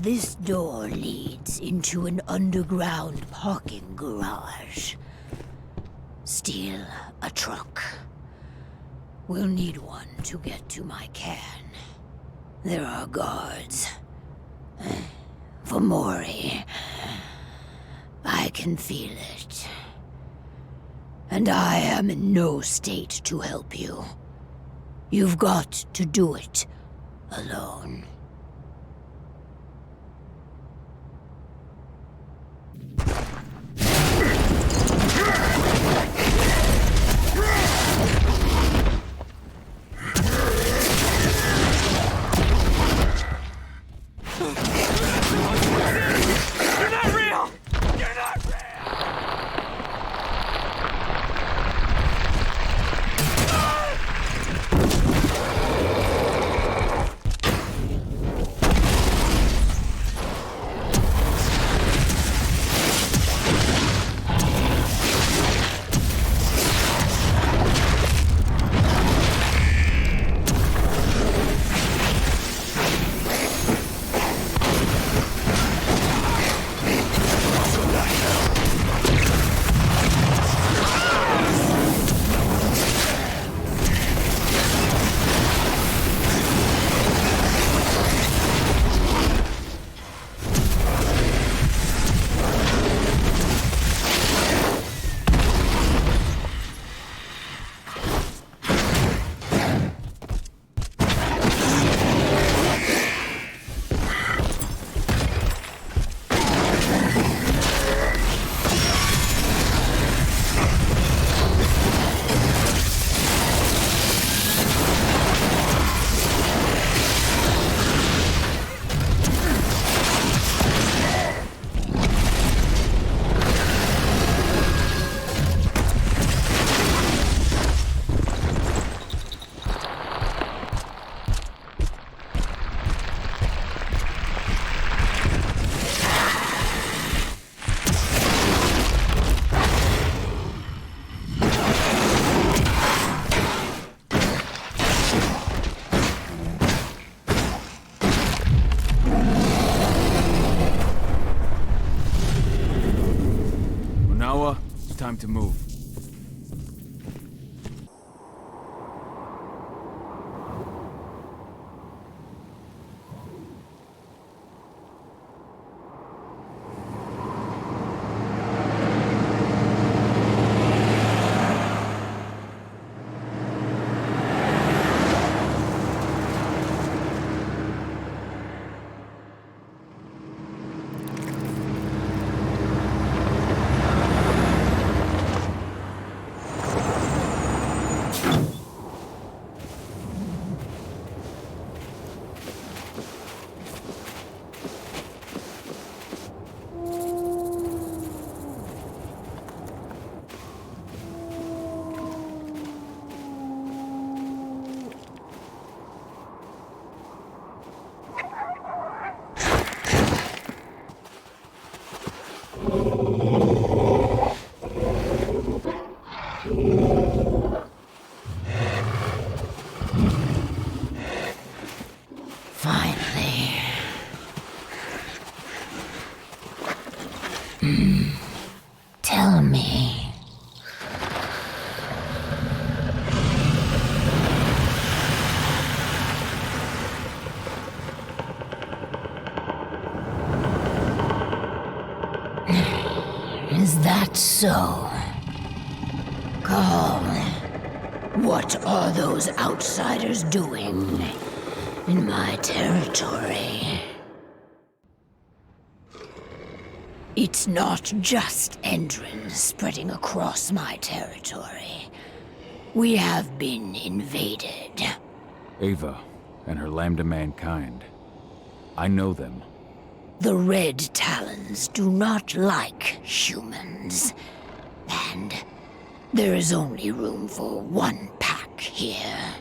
This door leads into an underground parking garage. Steal a truck. We'll need one to get to my cairn. There are guards. For Mori. I can feel it. And I am in no state to help you. You've got to do it alone. Time to move. Tell me. Is that so? Carl, what are those outsiders doing in my territory? It's not just Endron spreading across my territory. We have been invaded. Ava and her Lambda mankind. I know them. The Red Talons do not like humans. And there is only room for one pack here.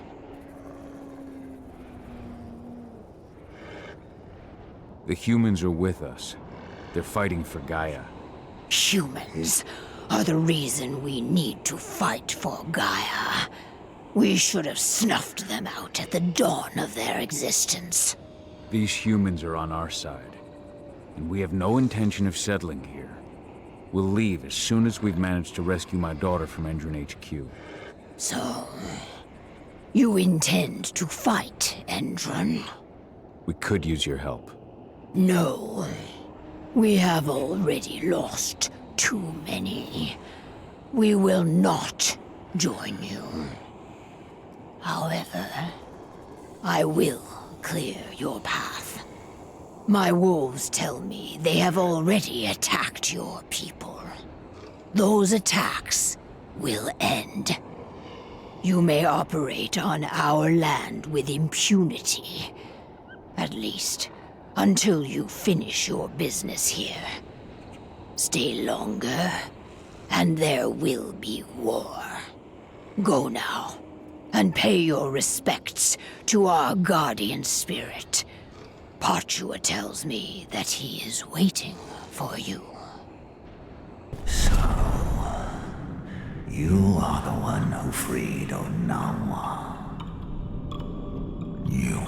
The humans are with us. They're fighting for Gaia. Humans are the reason we need to fight for Gaia. We should have snuffed them out at the dawn of their existence. These humans are on our side, and we have no intention of settling here. We'll leave as soon as we've managed to rescue my daughter from Endron HQ. So, you intend to fight Endron? We could use your help. No. We have already lost too many. We will not join you. However, I will clear your path. My wolves tell me they have already attacked your people. Those attacks will end. You may operate on our land with impunity. At least, until you finish your business here. Stay longer, and there will be war. Go now, and pay your respects to our guardian spirit. Parchua tells me that he is waiting for you. You are the one who freed Onawa. You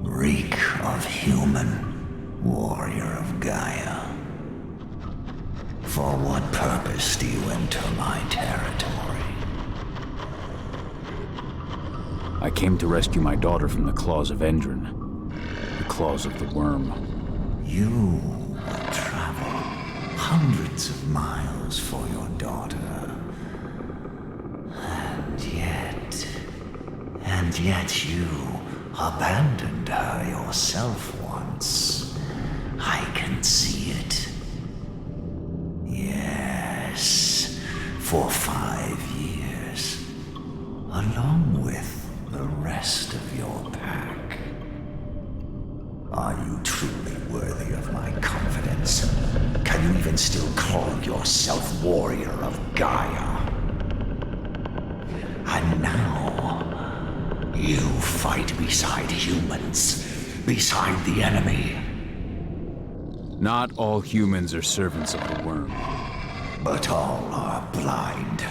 reek of human, warrior of Gaia. For what purpose do you enter my territory? I came to rescue my daughter from the claws of Endron. The claws of the worm. You will travel hundreds of miles for your daughter. And yet you abandoned her yourself once. I can see it. Yes, for 5 years, along with the rest of your pack. Are you truly worthy of my confidence? Can you even still call yourself warrior of Gaia? And now, you fight beside humans, beside the enemy. Not all humans are servants of the worm. But all are blind.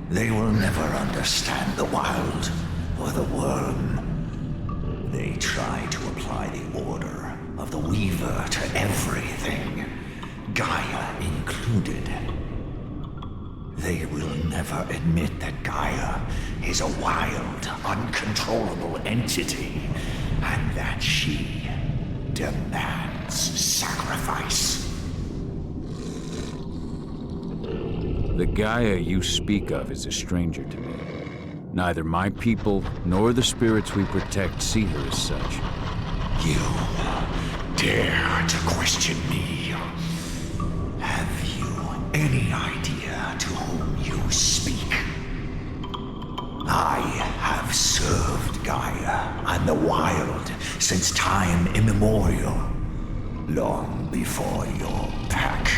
They will never understand the wild or the worm. They try to apply the order of the Weaver to everything, Gaia included. They will never admit that Gaia is a wild, uncontrollable entity, and that she demands sacrifice. The Gaia you speak of is a stranger to me. Neither my people nor the spirits we protect see her as such. You dare to question me? Have you any idea to whom you speak? I have served Gaia and the wild since time immemorial, long before your pack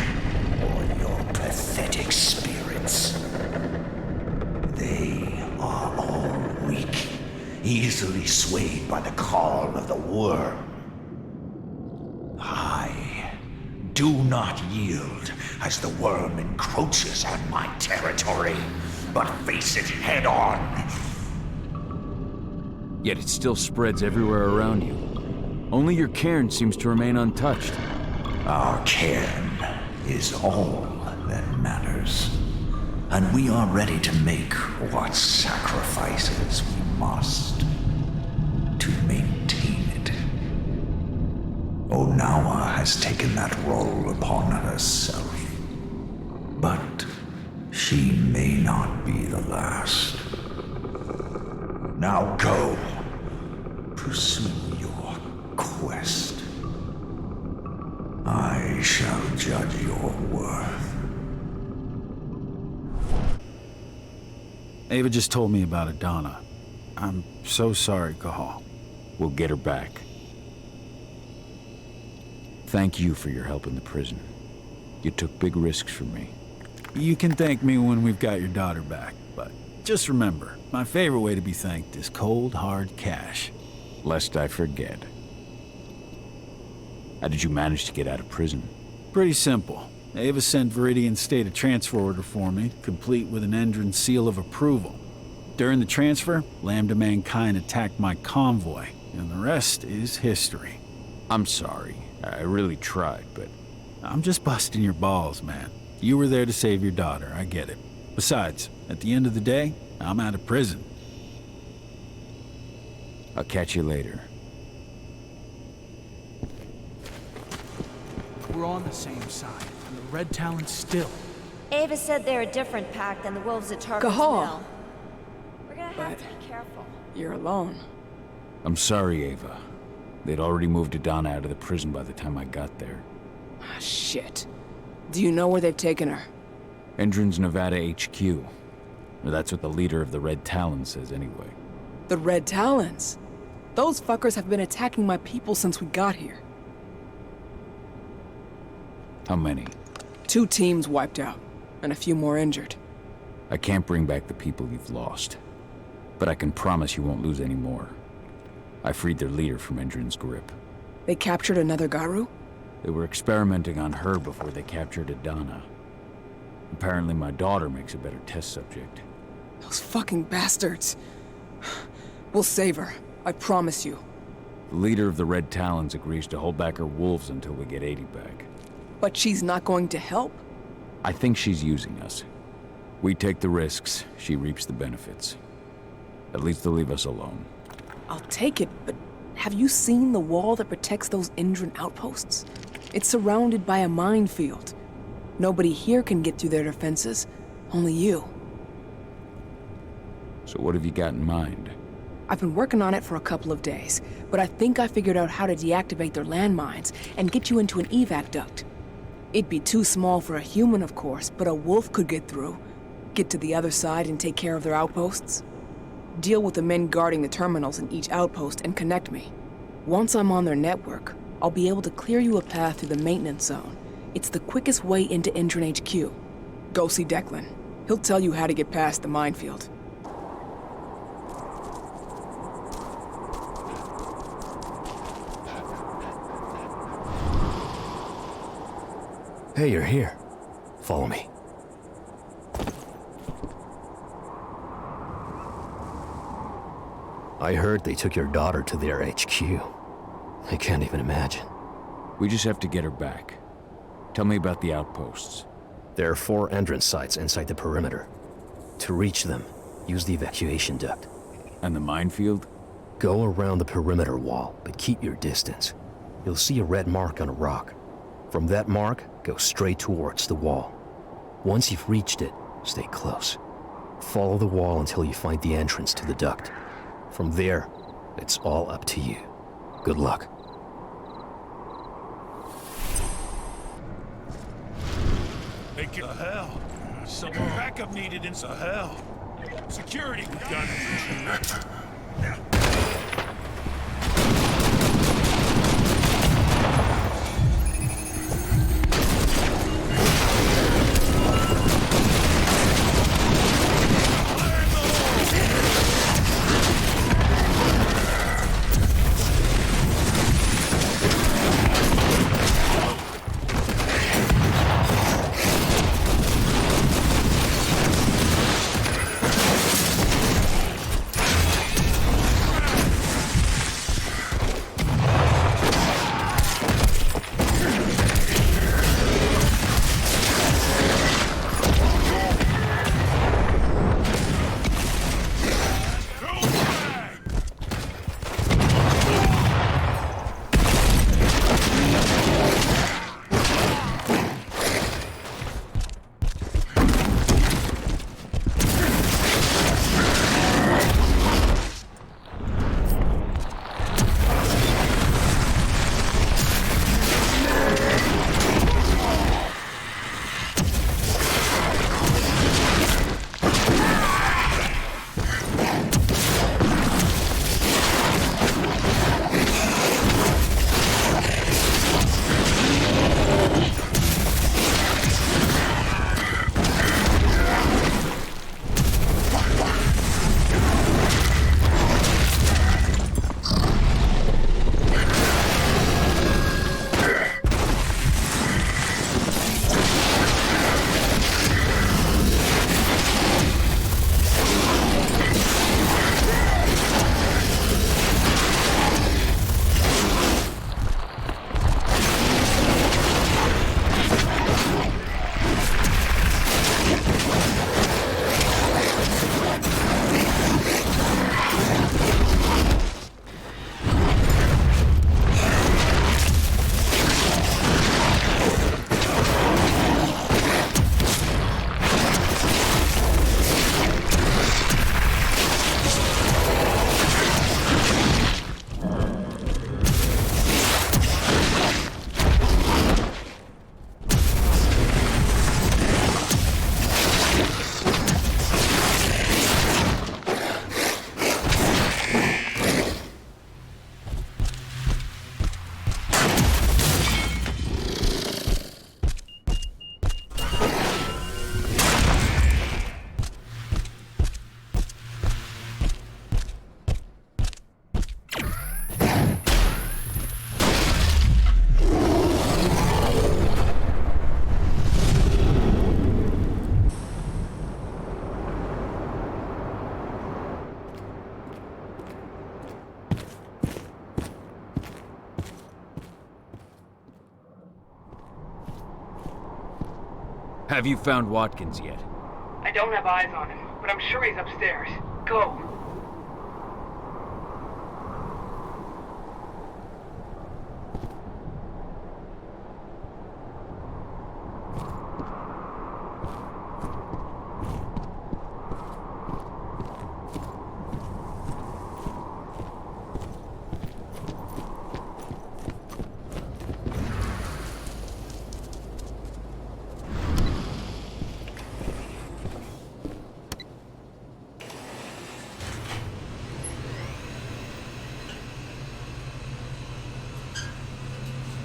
or your pathetic spirits. They are all weak, easily swayed by the call of the worm. I do not yield as the worm encroaches on my territory, but face it head on. Yet it still spreads everywhere around you. Only your cairn seems to remain untouched. Our cairn is all that matters. And we are ready to make what sacrifices we must to maintain it. Onawa has taken that role upon herself. But she may not be the last. Now go. Pursue your quest. I shall judge your worth. Ava just told me about Adana. I'm so sorry, Cahal. We'll get her back. Thank you for your help in the prison. You took big risks for me. You can thank me when we've got your daughter back, but just remember, my favorite way to be thanked is cold, hard cash. Lest I forget. How did you manage to get out of prison? Pretty simple. Ava sent Viridian's state a transfer order for me, complete with an Endron seal of approval. During the transfer, Lambda Mankind attacked my convoy, and the rest is history. I'm sorry. I really tried, but... I'm just busting your balls, man. You were there to save your daughter, I get it. Besides, at the end of the day, I'm out of prison. I'll catch you later. We're on the same side, and the Red Talon's still. Ava said they're a different pack than the wolves at Target's Cahal. Mill. We're gonna have to be careful. You're alone. I'm sorry, Ava. They'd already moved Adana out of the prison by the time I got there. Ah, shit. Do you know where they've taken her? Endron's Nevada HQ. Or that's what the leader of the Red Talon says anyway. The Red Talons? Those fuckers have been attacking my people since we got here. How many? 2 teams wiped out, and a few more injured. I can't bring back the people you've lost. But I can promise you won't lose any more. I freed their leader from Endron's grip. They captured another Garu? They were experimenting on her before they captured Adana. Apparently my daughter makes a better test subject. Those fucking bastards. We'll save her, I promise you. The leader of the Red Talons agrees to hold back her wolves until we get 80 back. But she's not going to help? I think she's using us. We take the risks, she reaps the benefits. At least they'll leave us alone. I'll take it, but have you seen the wall that protects those Endron outposts? It's surrounded by a minefield. Nobody here can get through their defenses. Only you. So what have you got in mind? I've been working on it for a couple of days, but I think I figured out how to deactivate their landmines and get you into an evac duct. It'd be too small for a human, of course, but a wolf could get through. Get to the other side and take care of their outposts. Deal with the men guarding the terminals in each outpost and connect me. Once I'm on their network, I'll be able to clear you a path through the maintenance zone. It's the quickest way into Endron HQ. Go see Declan. He'll tell you how to get past the minefield. Hey, you're here. Follow me. I heard they took your daughter to their HQ. I can't even imagine. We just have to get her back. Tell me about the outposts. There are 4 entrance sites inside the perimeter. To reach them, use the evacuation duct. And the minefield? Go around the perimeter wall, but keep your distance. You'll see a red mark on a rock. From that mark, go straight towards the wall. Once you've reached it, stay close. Follow the wall until you find the entrance to the duct. From there, it's all up to you. Good luck. Make it the hell. Some backup needed in the hell. Security, we got it. Have you found Watkins yet? I don't have eyes on him, but I'm sure he's upstairs. Go.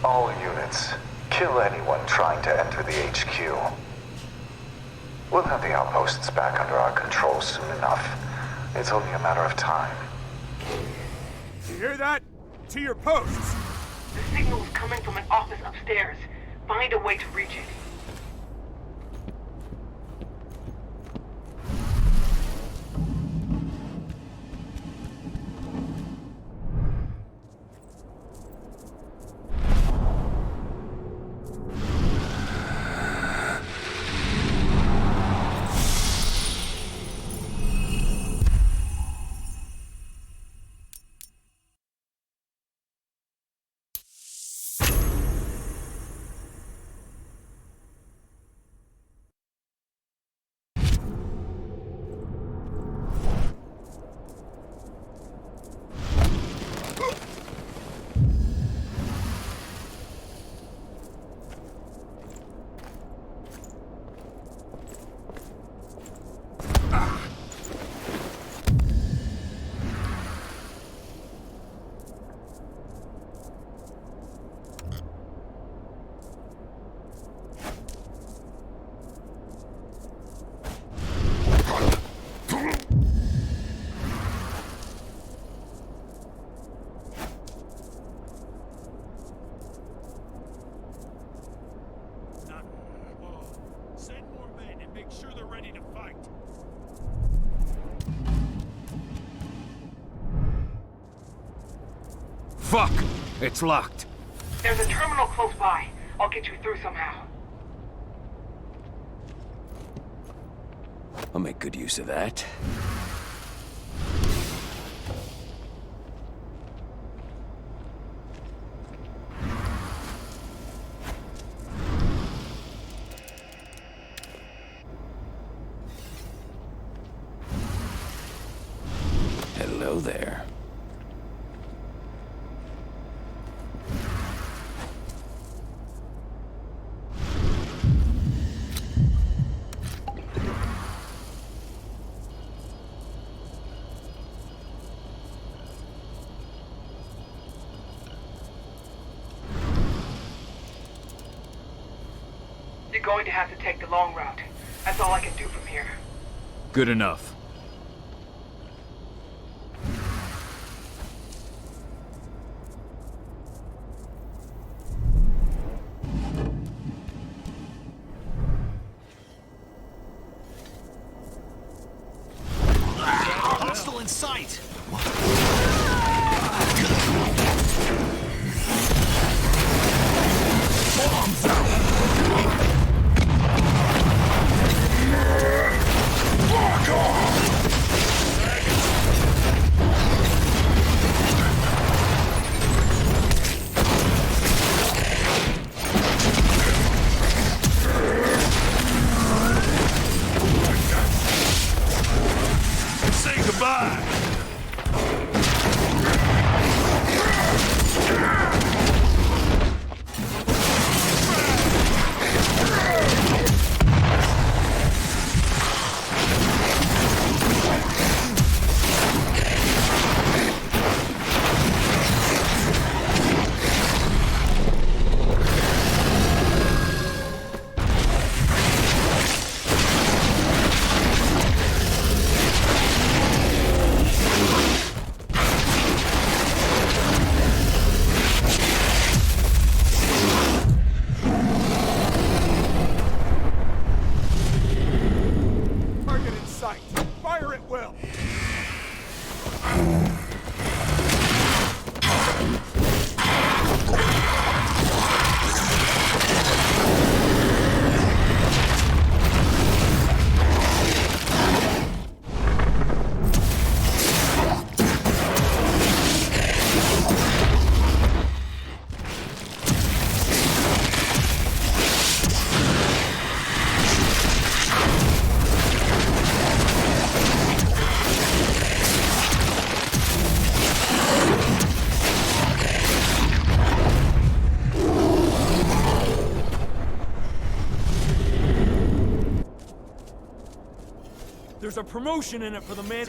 All units, kill anyone trying to enter the HQ. We'll have the outposts back under our control soon enough. It's only a matter of time. You hear that? To your posts! The signal's coming from an office upstairs. Find a way to reach it. Send more men and make sure they're ready to fight. Fuck! It's locked. There's a terminal close by. I'll get you through somehow. I'll make good use of that. Hello there. You're going to have to take the long route. That's all I can do from here. Good enough. Hostile in sight! Bombs out! Fuck off! There's a promotion in it for the man.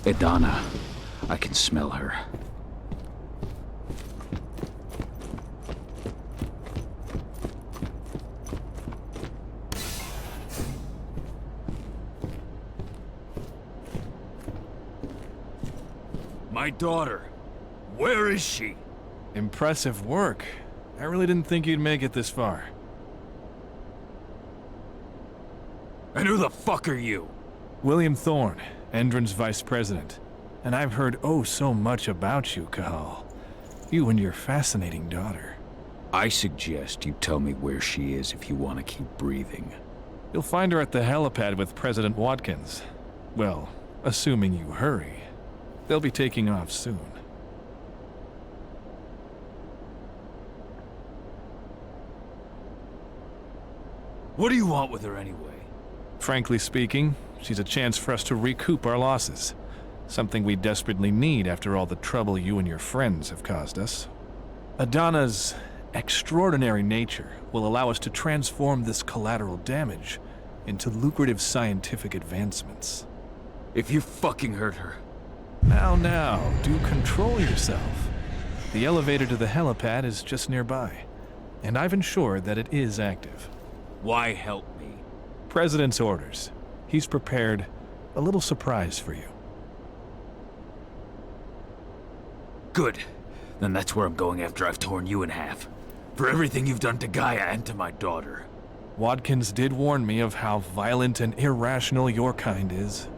Idana. I can smell her. My daughter. Where is she? Impressive work. I really didn't think you'd make it this far. And who the fuck are you? William Thorne, Endron's vice president. And I've heard oh so much about you, Cahal. You and your fascinating daughter. I suggest you tell me where she is if you want to keep breathing. You'll find her at the helipad with President Watkins. Well, assuming you hurry. They'll be taking off soon. What do you want with her anyway? Frankly speaking, she's a chance for us to recoup our losses. Something we desperately need after all the trouble you and your friends have caused us. Idana's extraordinary nature will allow us to transform this collateral damage into lucrative scientific advancements. If you fucking hurt her... Now, do control yourself. The elevator to the helipad is just nearby, and I've ensured that it is active. Why help me? President's orders. He's prepared a little surprise for you. Good. Then that's where I'm going after I've torn you in half. For everything you've done to Gaia and to my daughter. Watkins did warn me of how violent and irrational your kind is.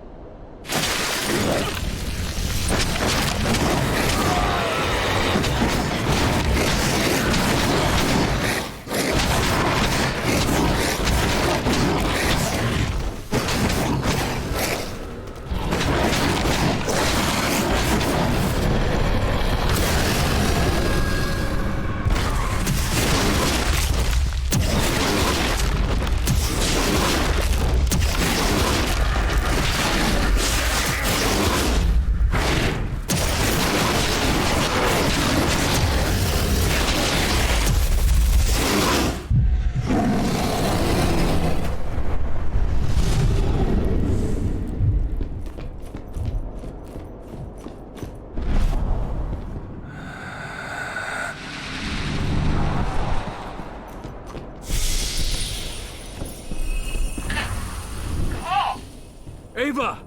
Ava!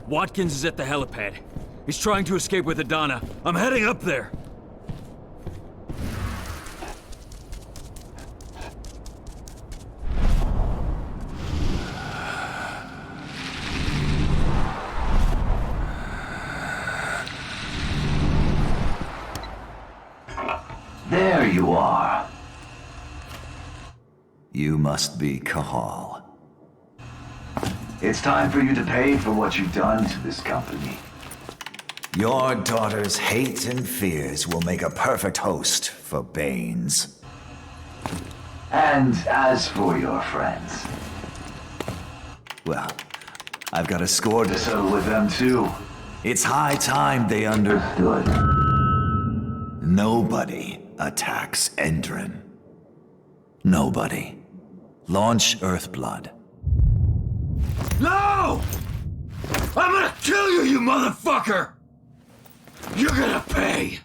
Watkins is at the helipad. He's trying to escape with Idana. I'm heading up there. There you are. You must be Cahal. It's time for you to pay for what you've done to this company. Your daughter's hate and fears will make a perfect host for Baines. And as for your friends, well, I've got a score to settle with them too. It's high time they understood. Nobody attacks Endrin. Nobody. Launch Earthblood. No! I'm gonna kill you, you motherfucker! You're gonna pay!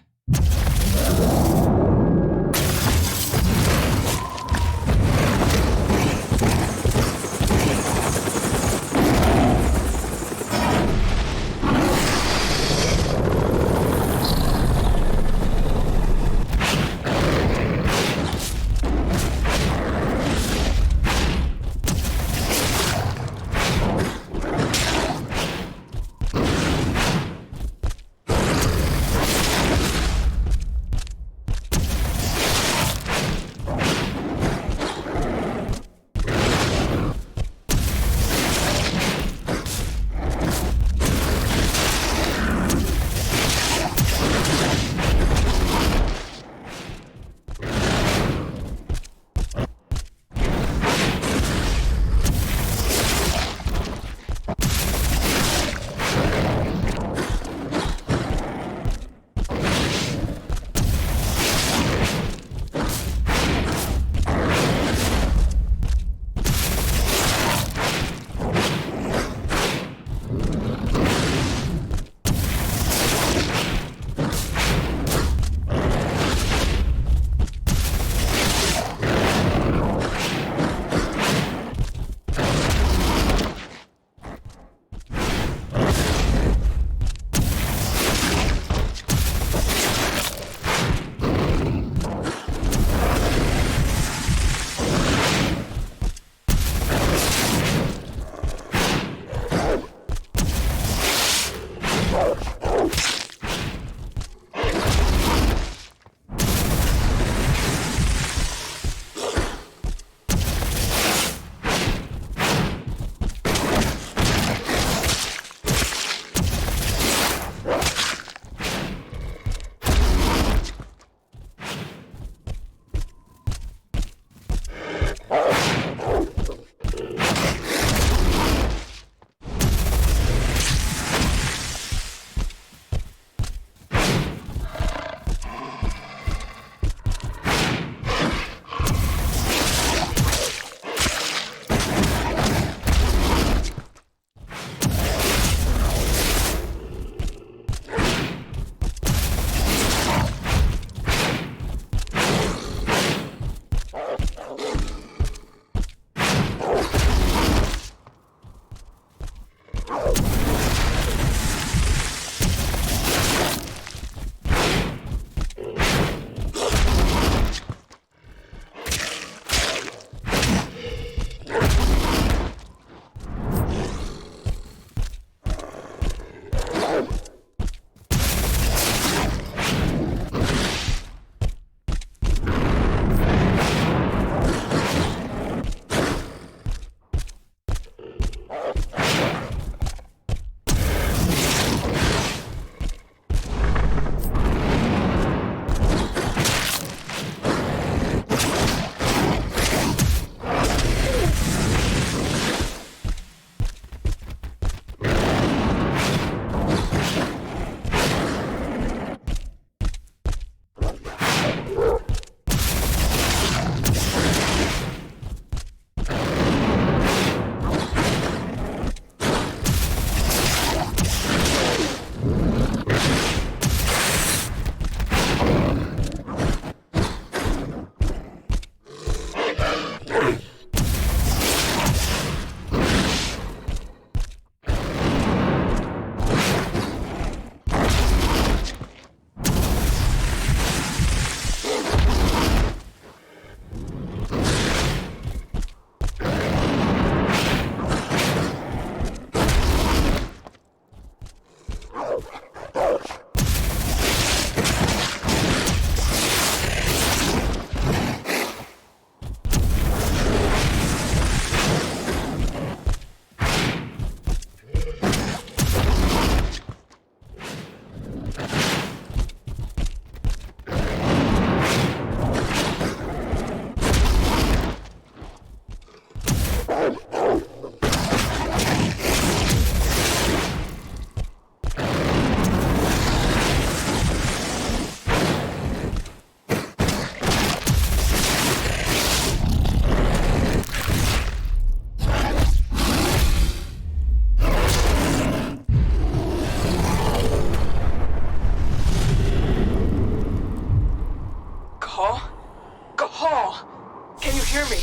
hear me?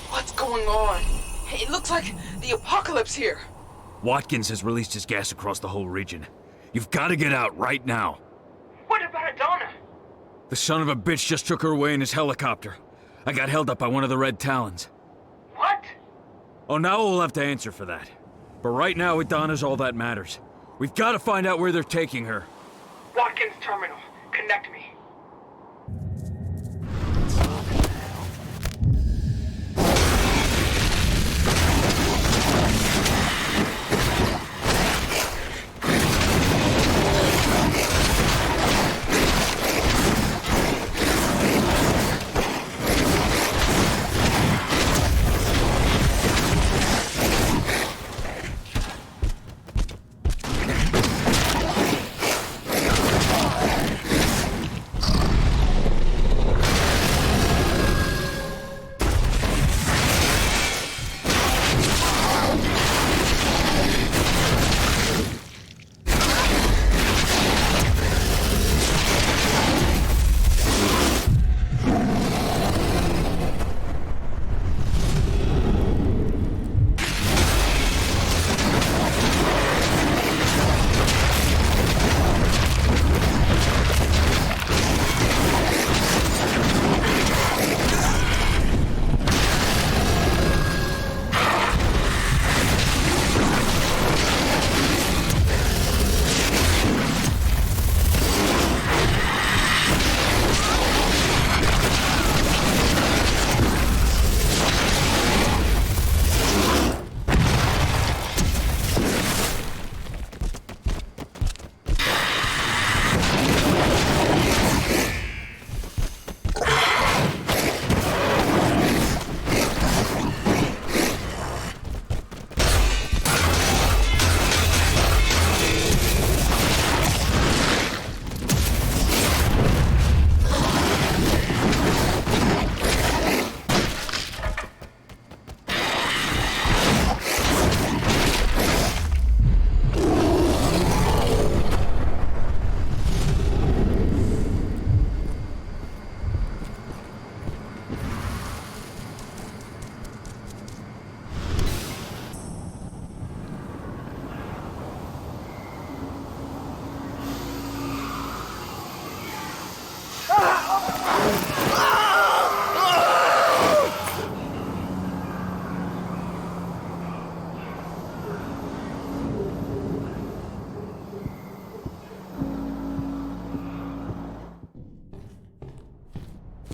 What's going on? It looks like the apocalypse here. Watkins has released his gas across the whole region. You've got to get out right now. What about Adana? The son of a bitch just took her away in his helicopter. I got held up by one of the Red Talons. What? Oh, now we'll have to answer for that. But right now, Adana's all that matters. We've got to find out where they're taking her. Watkins Terminal. Connect me.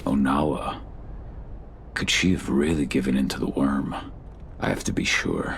Onawa. Could she have really given in to the worm? I have to be sure.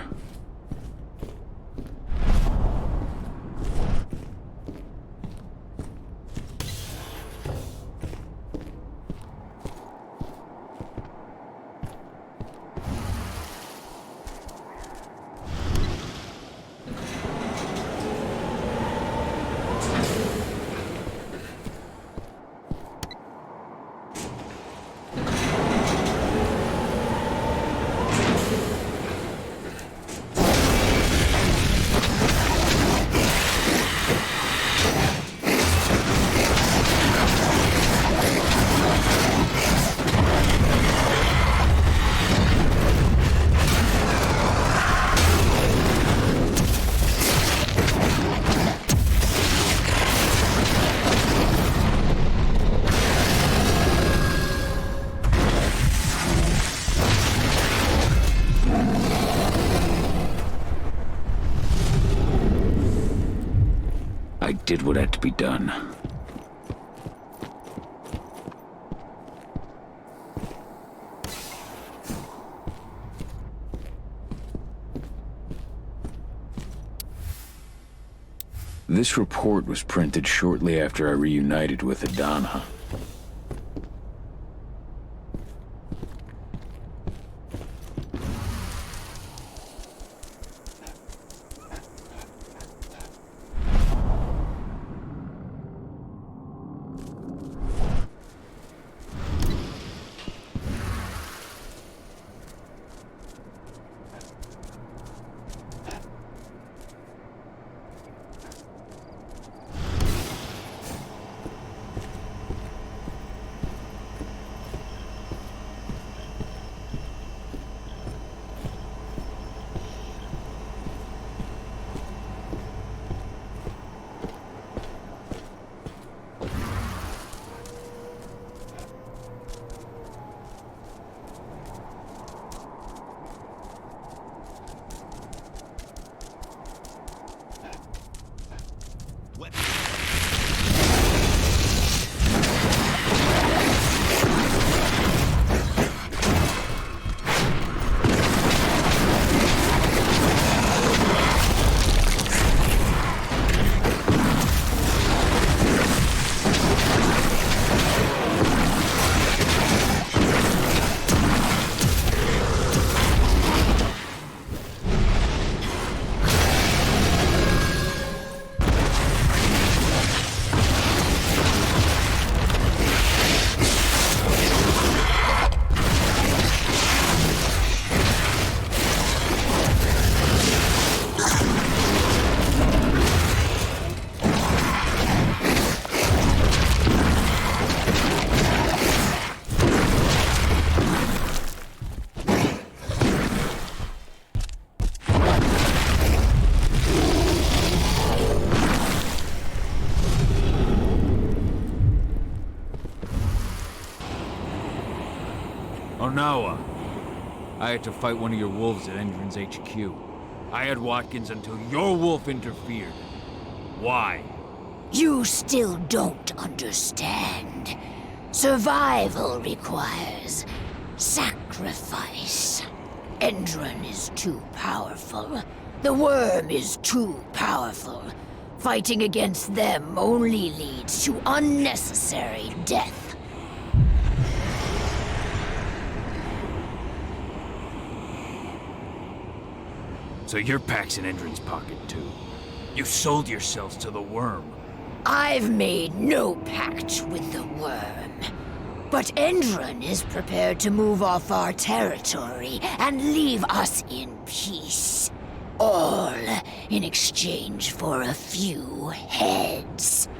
I did what had to be done. This report was printed shortly after I reunited with Adana. Onawa, I had to fight one of your wolves at Endron's HQ. I had Watkins until your wolf interfered. Why? You still don't understand. Survival requires sacrifice. Endron is too powerful. The worm is too powerful. Fighting against them only leads to unnecessary death. So your pack's in Endron's pocket too. You sold yourselves to the worm. I've made no pact with the worm. But Endron is prepared to move off our territory and leave us in peace. All in exchange for a few heads.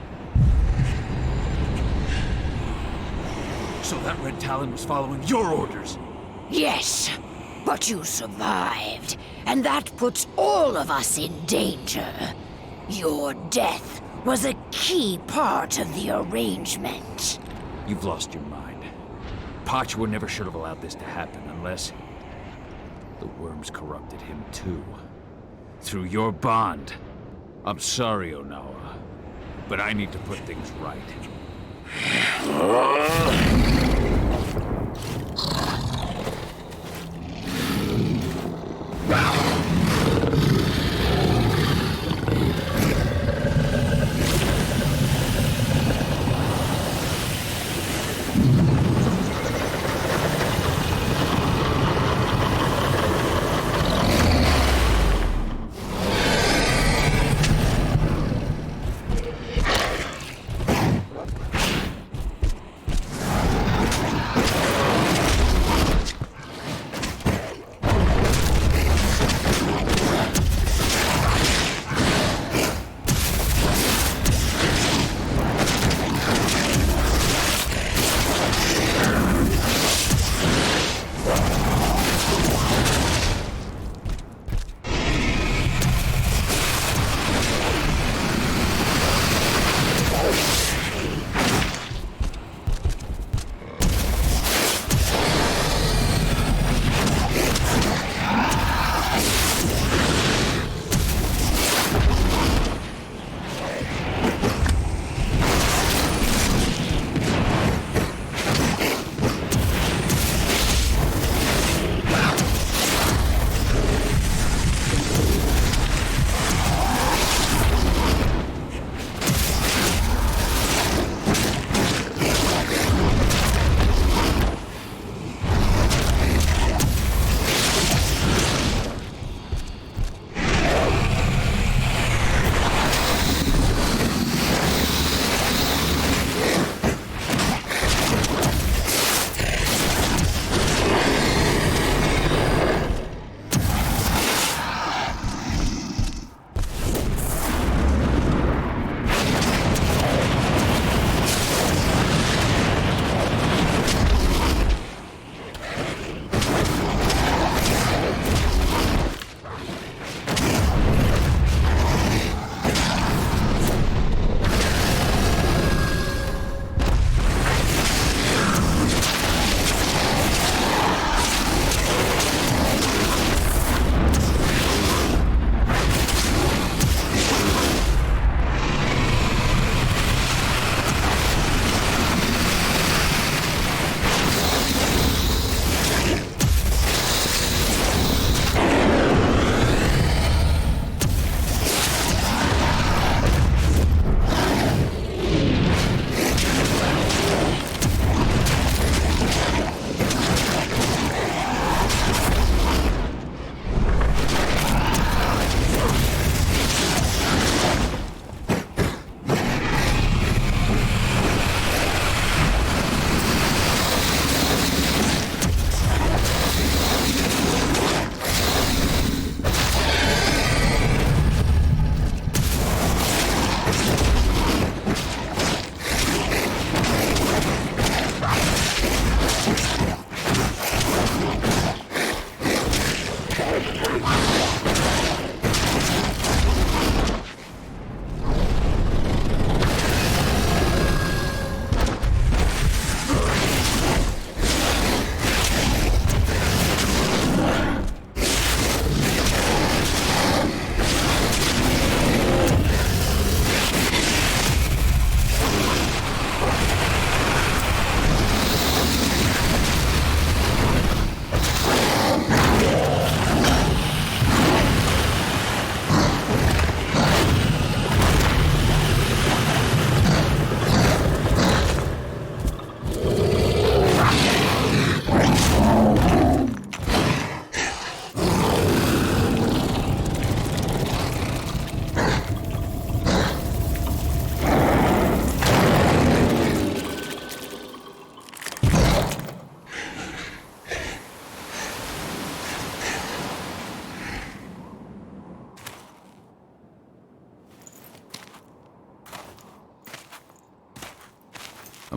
So that Red Talon was following your orders? Yes, but you survived, and that puts all of us in danger. Your death was a key part of the arrangement. You've lost your mind. Pachwa never should have allowed this to happen unless the worms corrupted him too. Through your bond. I'm sorry, Onawa, but I need to put things right.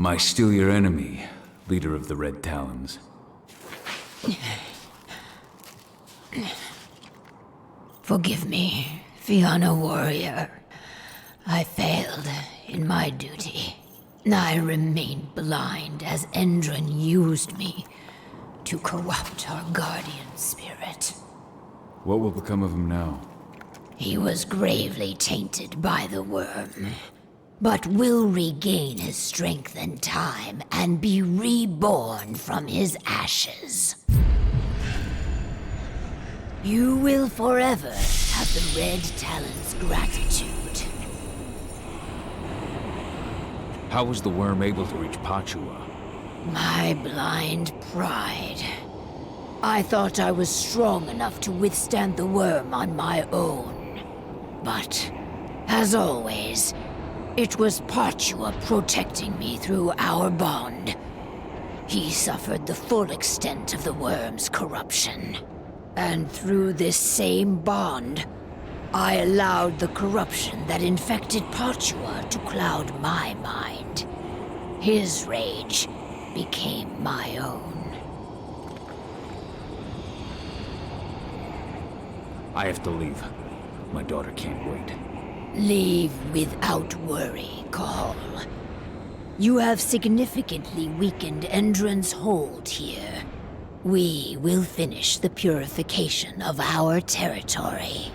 Am I still your enemy, leader of the Red Talons? Forgive me, Fianna warrior. I failed in my duty. I remained blind as Endron used me to corrupt our guardian spirit. What will become of him now? He was gravely tainted by the worm, but will regain his strength in time and be reborn from his ashes. You will forever have the Red Talon's gratitude. How was the worm able to reach Pachua? My blind pride. I thought I was strong enough to withstand the worm on my own. But, as always, it was Pachua protecting me through our bond. He suffered the full extent of the worm's corruption. And through this same bond, I allowed the corruption that infected Pachua to cloud my mind. His rage became my own. I have to leave. My daughter can't wait. Leave without worry, Call. You have significantly weakened Endron's hold here. We will finish the purification of our territory.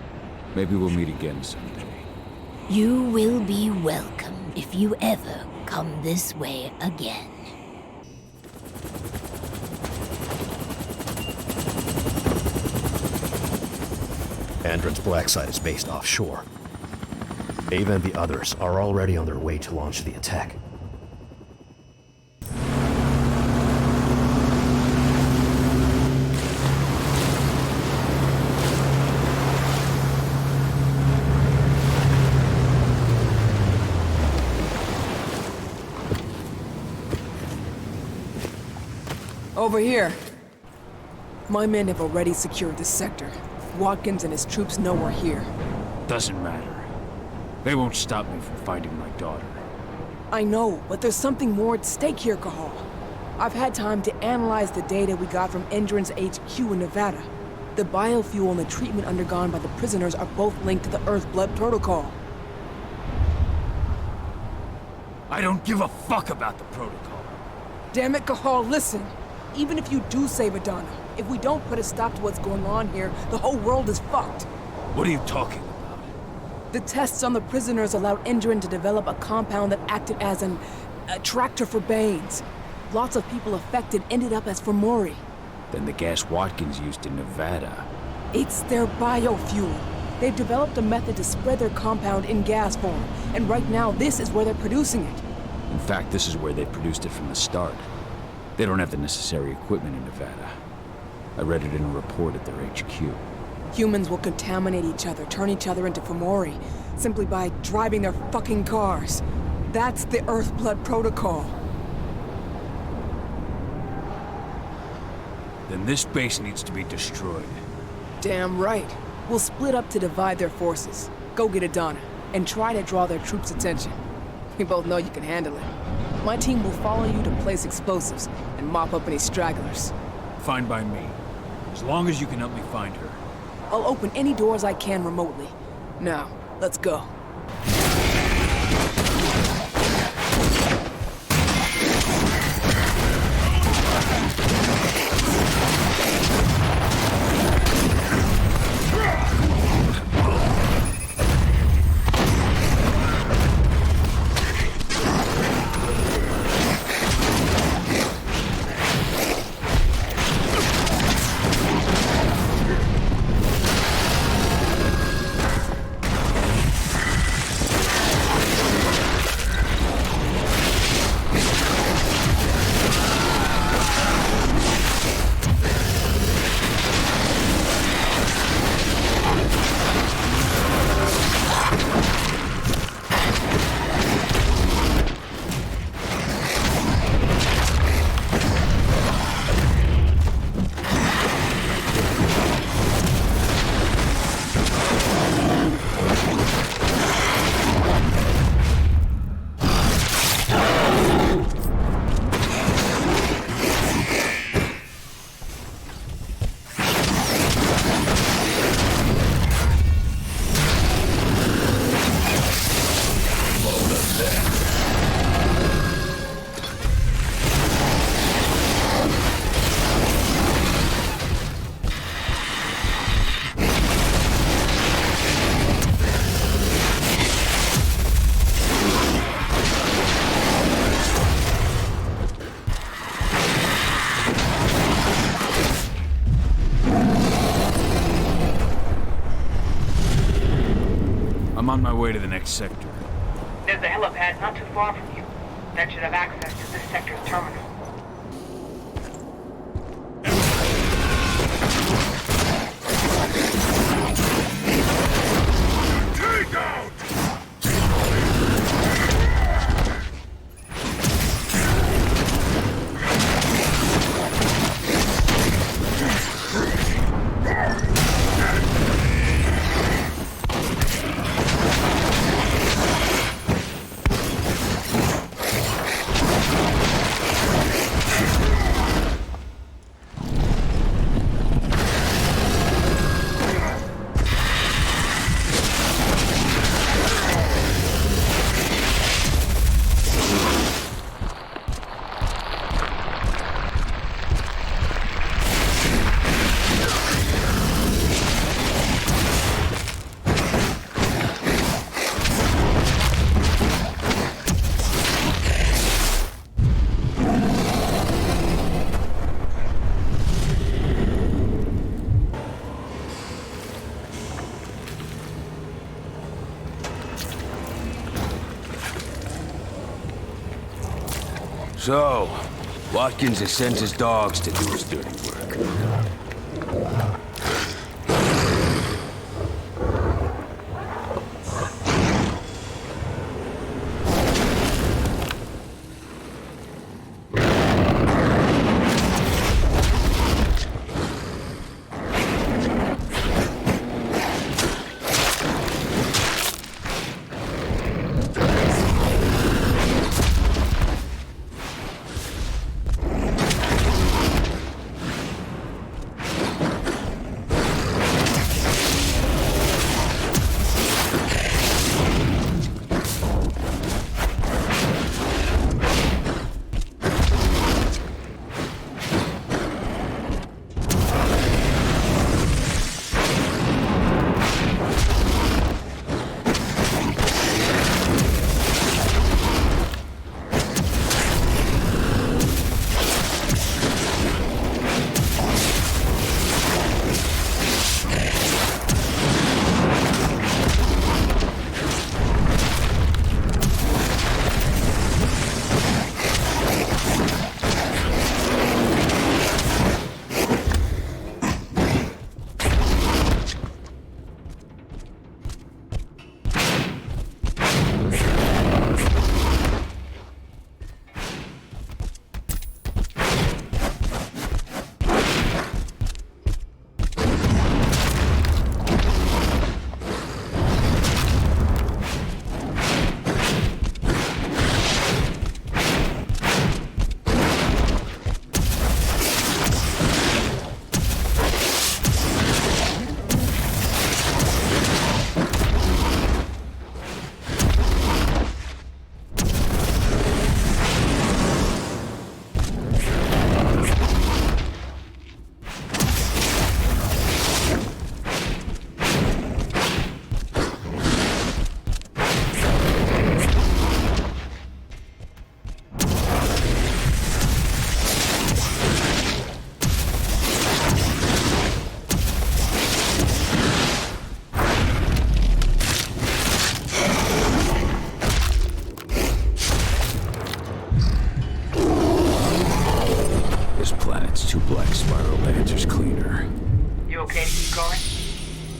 Maybe we'll meet again someday. You will be welcome if you ever come this way again. Andron's black site is based offshore. Ava and the others are already on their way to launch the attack. Over here. My men have already secured this sector. Watkins and his troops know we're here. Doesn't matter. They won't stop me from finding my daughter. I know, but there's something more at stake here, Cahal. I've had time to analyze the data we got from Endron's HQ in Nevada. The biofuel and the treatment undergone by the prisoners are both linked to the Earth Blood Protocol. I don't give a fuck about the protocol. Damn it, Cahal, listen. Even if you do save Adana, if we don't put a stop to what's going on here, the whole world is fucked. What are you talking about? The tests on the prisoners allowed Endron to develop a compound that acted as an attractor for Banes. Lots of people affected ended up as Fomori. Then the gas Watkins used in Nevada. It's their biofuel. They've developed a method to spread their compound in gas form, and right now this is where they're producing it. In fact, this is where they produced it from the start. They don't have the necessary equipment in Nevada. I read it in a report at their HQ. Humans will contaminate each other, turn each other into Fomori, simply by driving their fucking cars. That's the Earth Blood Protocol. Then this base needs to be destroyed. Damn right. We'll split up to divide their forces. Go get Adana, and try to draw their troops' attention. We both know you can handle it. My team will follow you to place explosives and mop up any stragglers. Fine by me. As long as you can help me find her. I'll open any doors I can remotely. Now, let's go. my way to the next sector. There's a helipad not too far from you. That should have access to this sector's terminal. Take out! So, Watkins has sent his dogs to do his dirty work.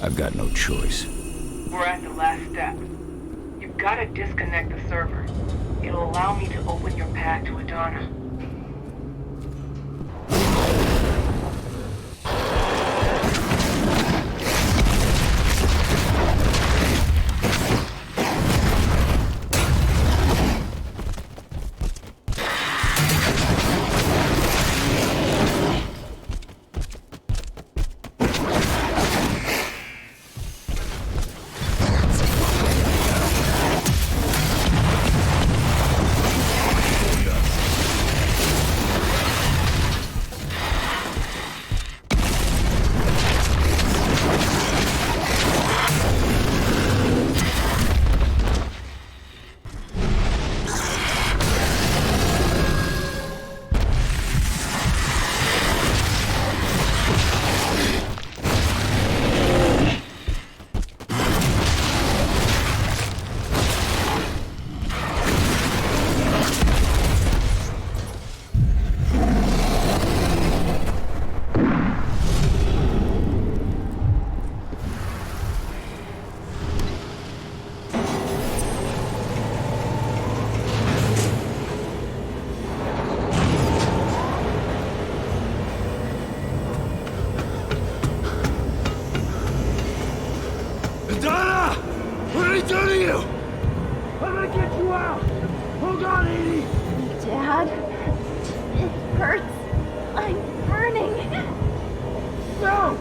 I've got no choice. We're at the last step. You've got to disconnect the server. It'll allow me to open your path to Adana. I do to you? I'm gonna get you out! Hold on, Edie! Dad, it hurts. I'm burning. No!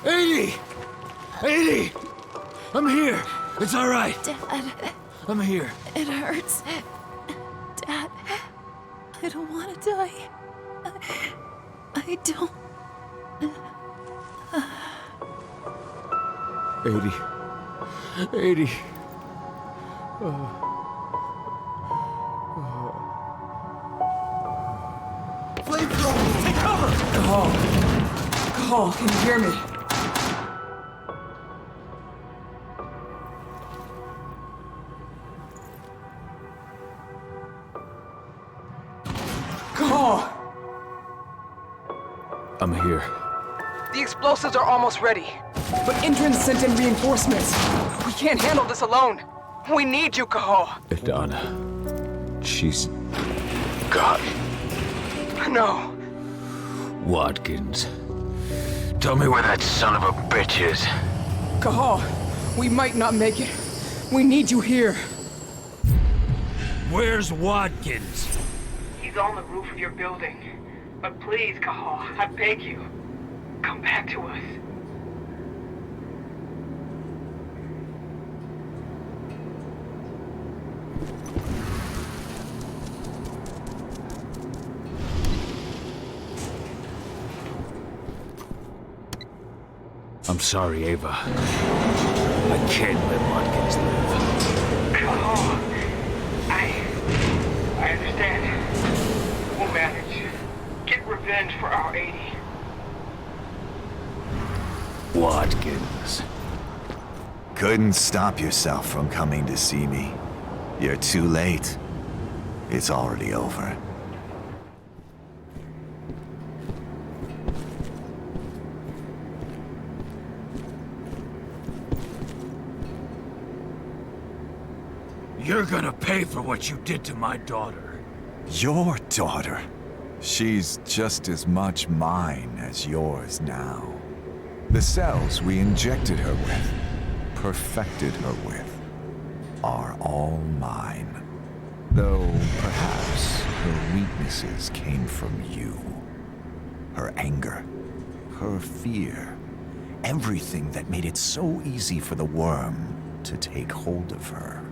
Edie! Edie! I'm here! It's all right! Dad. I'm here. It hurts. Dad, I don't want to die. I don't... Edie. Edie. Flamethrower! Take cover! Call, can you hear me? Call! I'm here. The explosives are almost ready. But Indran sent in reinforcements. We can't handle this alone. We need you, Cahal. Adana. She's... gone. No. Watkins. Tell me where that son of a bitch is. Cahal, we might not make it. We need you here. Where's Watkins? He's on the roof of your building. But please, Cahal, I beg you, come back to us. I'm sorry, Ava. I can't let Watkins live. Cahal, I understand. We'll manage. Get revenge for our 80. Watkins. Couldn't stop yourself from coming to see me. You're too late. It's already over. You're gonna pay for what you did to my daughter. Your daughter? She's just as much mine as yours now. The cells we injected her with, perfected her with, are all mine. Though perhaps her weaknesses came from you. Her anger, her fear, everything that made it so easy for the worm to take hold of her.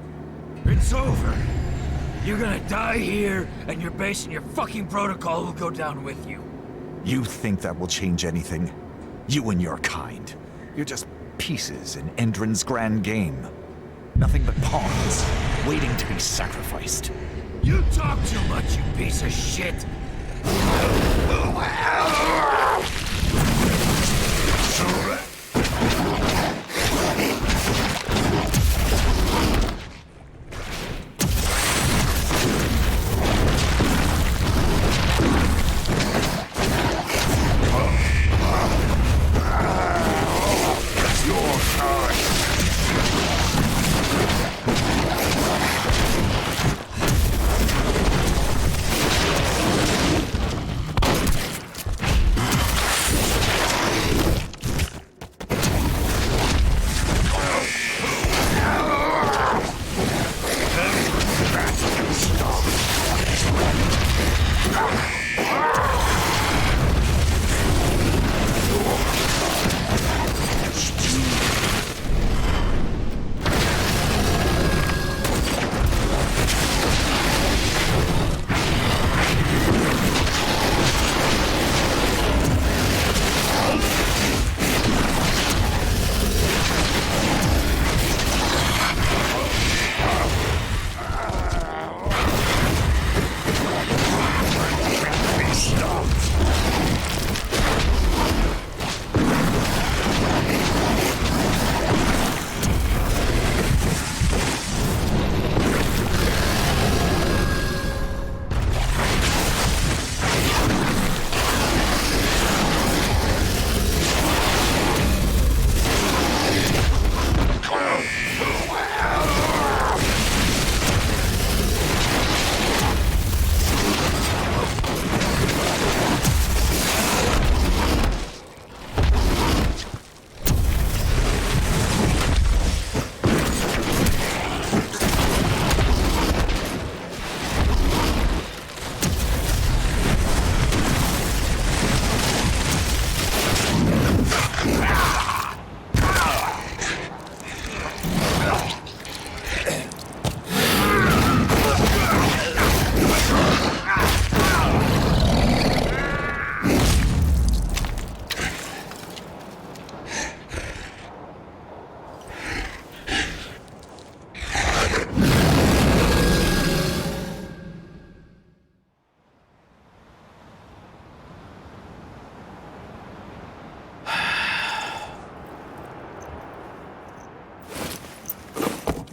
It's over. You're gonna die here, and your base and your fucking protocol will go down with you. You think that will change anything? You and your kind. You're just pieces in Endron's grand game. Nothing but pawns, waiting to be sacrificed. You talk too much, you piece of shit!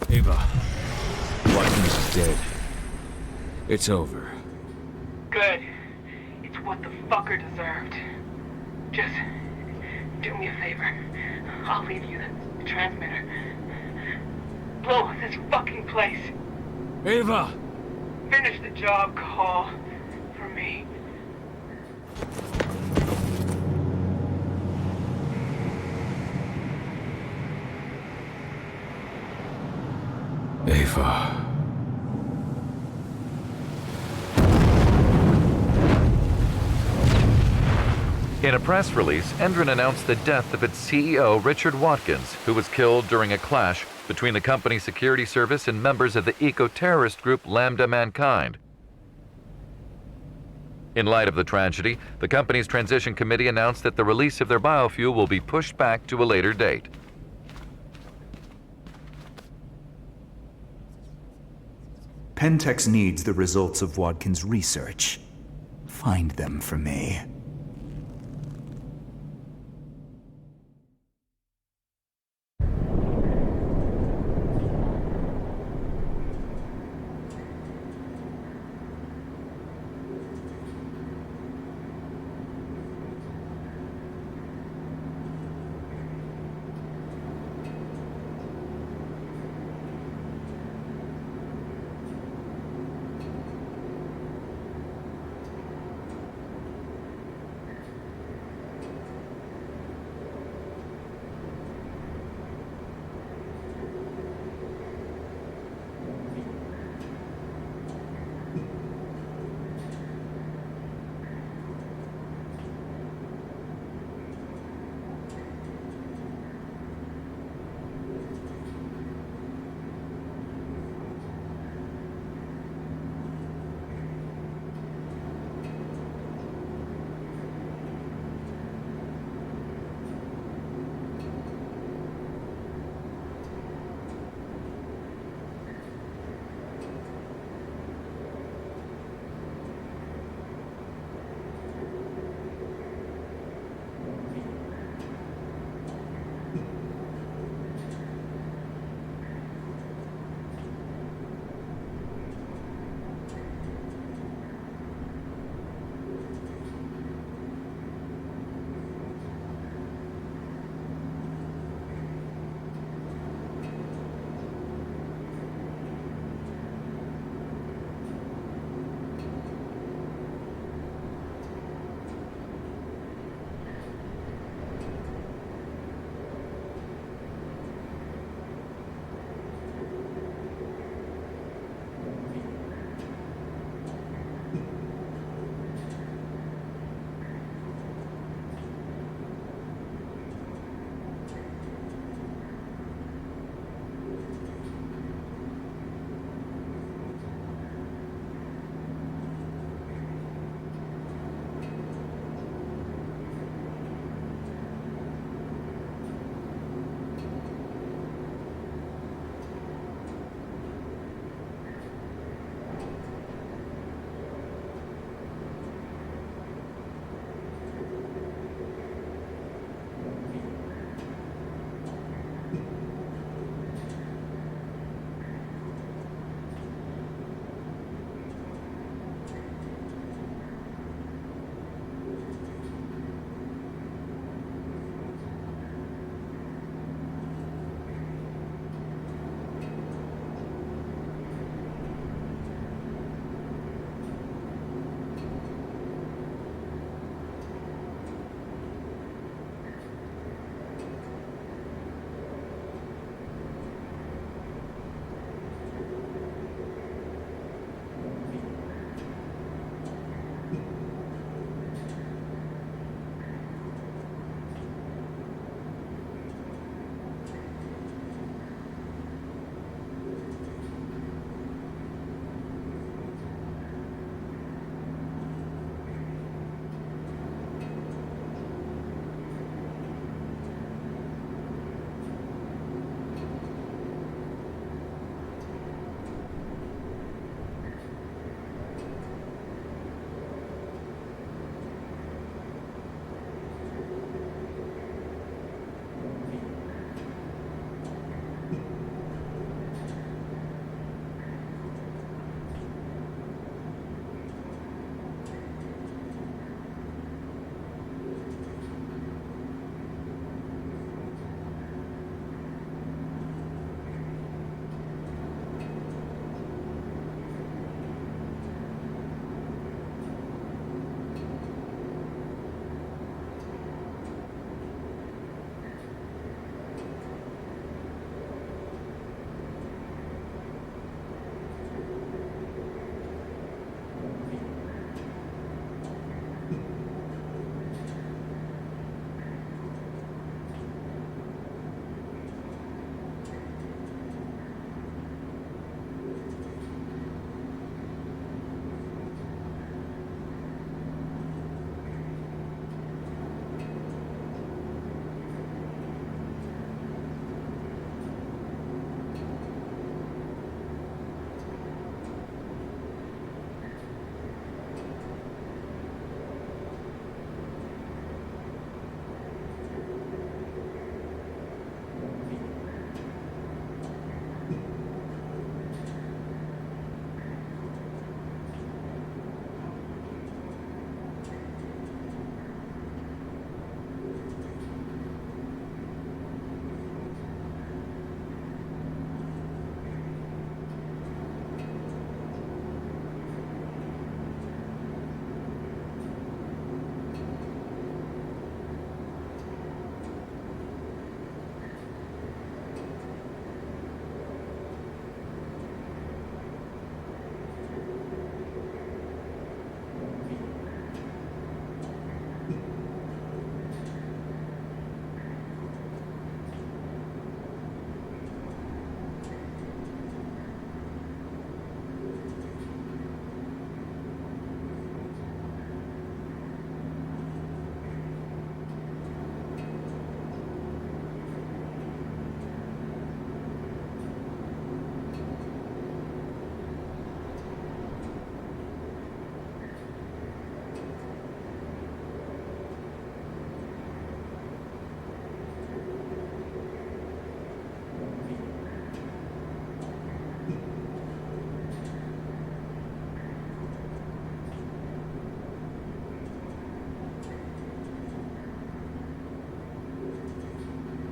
Ava, Watkins is dead. It's over. Good. It's what the fucker deserved. Just do me a favor. I'll leave you the transmitter. Blow this fucking place. Ava! Finish the job, Call. For me. Ava. In a press release, Endron announced the death of its CEO, Richard Watkins, who was killed during a clash between the company's security service and members of the eco-terrorist group Lambda Mankind. In light of the tragedy, the company's transition committee announced that the release of their biofuel will be pushed back to a later date. Pentex needs the results of Watkins' research. Find them for me.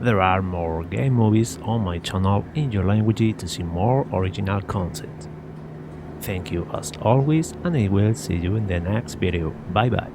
There are more game movies on my channel in your language to see more original content. Thank you as always, and I will see you in the next video. Bye bye.